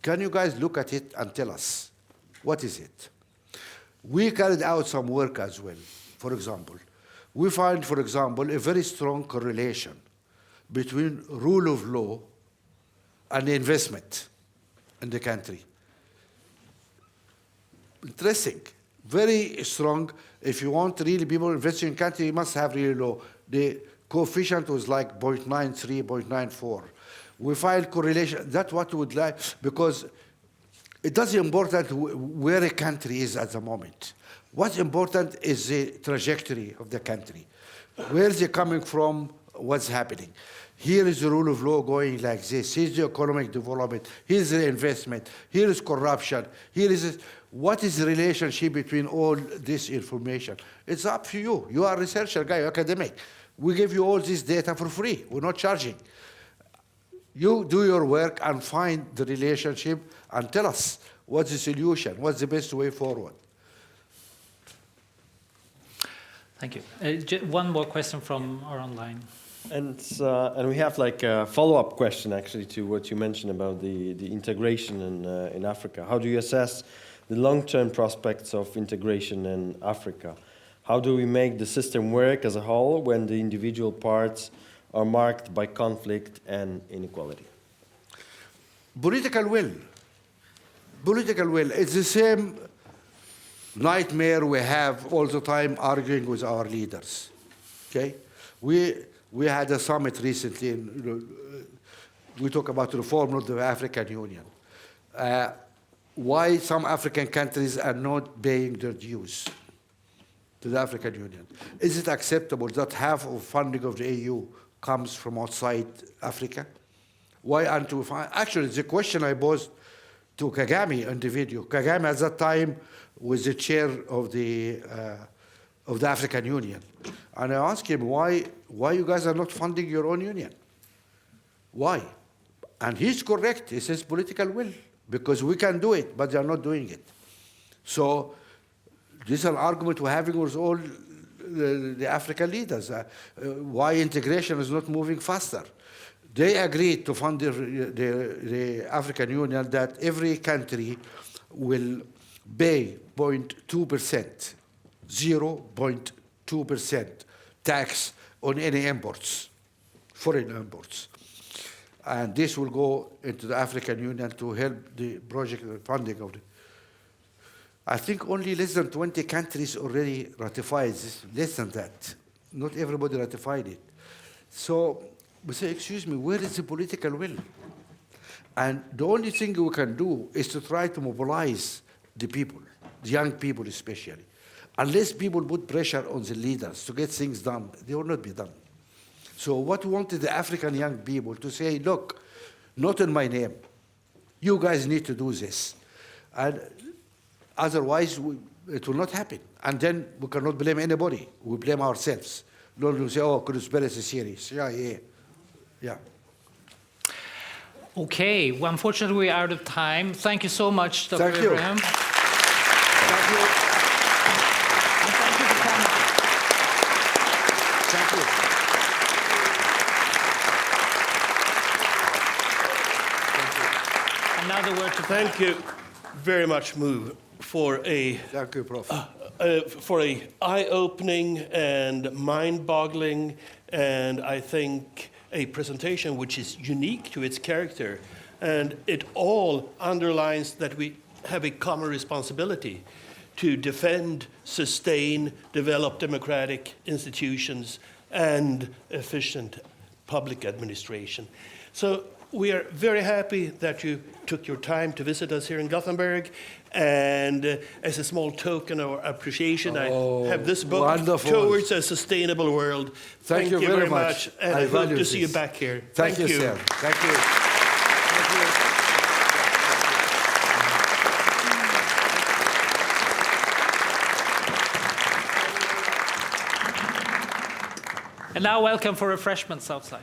Can you guys look at it and tell us, what is it? We carried out some work as well. For example, we find, for example, a very strong correlation between rule of law and investment in the country. Interesting, very strong. If you want really people investing in the country, you must have really low. The coefficient was like 0.93, 0.94. We find correlation, that's what we would like, because it doesn't important where a country is at the moment. What's important is the trajectory of the country. Where is it coming from? What's happening? Here is the rule of law going like this. Here's the economic development. Here's the investment. Here is corruption. Here is this. What is the relationship between all this information? It's up to you. You are a researcher guy, academic. We give you all this data for free. We're not charging. You do your work and find the relationship and tell us what's the solution, what's the best way forward. Thank you. One more question from our online. And we have like a follow-up question actually to what you mentioned about the integration in Africa. How do you assess the long-term prospects of integration in Africa? How do we make the system work as a whole when the individual parts are marked by conflict and inequality? Political will. Political will. It's the same nightmare we have all the time arguing with our leaders. Okay? We had a summit recently, and we talk about reform of the African Union. Why some African countries are not paying their dues to the African Union? Is it acceptable that half of funding of the EU comes from outside Africa? Why aren't we fine? Actually, the question I posed to Kagame on the video. Kagame at that time was the chair of the African Union. And I asked him, why you guys are not funding your own union? Why? And he's correct. He says political will, because we can do it, but they're not doing it. So this is an argument we're having with all the African leaders. Why integration is not moving faster? They agreed to fund the African Union that every country will pay 0.2%, 0.2% tax on any imports, foreign imports. And this will go into the African Union to help the project funding of it. I think only less than 20 countries already ratified this, less than that. Not everybody ratified it. So we say, excuse me, where is the political will? And the only thing we can do is to try to mobilize the people, the young people especially. Unless people put pressure on the leaders to get things done, they will not be done. So what we wanted the African young people to say, look, not in my name. You guys need to do this. And otherwise, it will not happen. And then we cannot blame anybody. We blame ourselves. Don't we say, oh, conspiracy theories. Yeah. Okay, well, unfortunately, we're out of time. Thank you so much, Dr. Thank you. Ibrahim. Thank you. And thank you for coming. Thank you. And now the word to Thank you very much, Mo, for a eye-opening and mind-boggling, and I think a presentation which is unique to its character, and it all underlines that we have a common responsibility to defend, sustain, develop democratic institutions and efficient public administration. So we are very happy that you took your time to visit us here in Gothenburg, and as a small token of appreciation, I have this book, wonderful. Towards a Sustainable World. Thank you very much. And I hope to see you back here. Thank you, sir. Thank you. And now welcome for refreshments outside.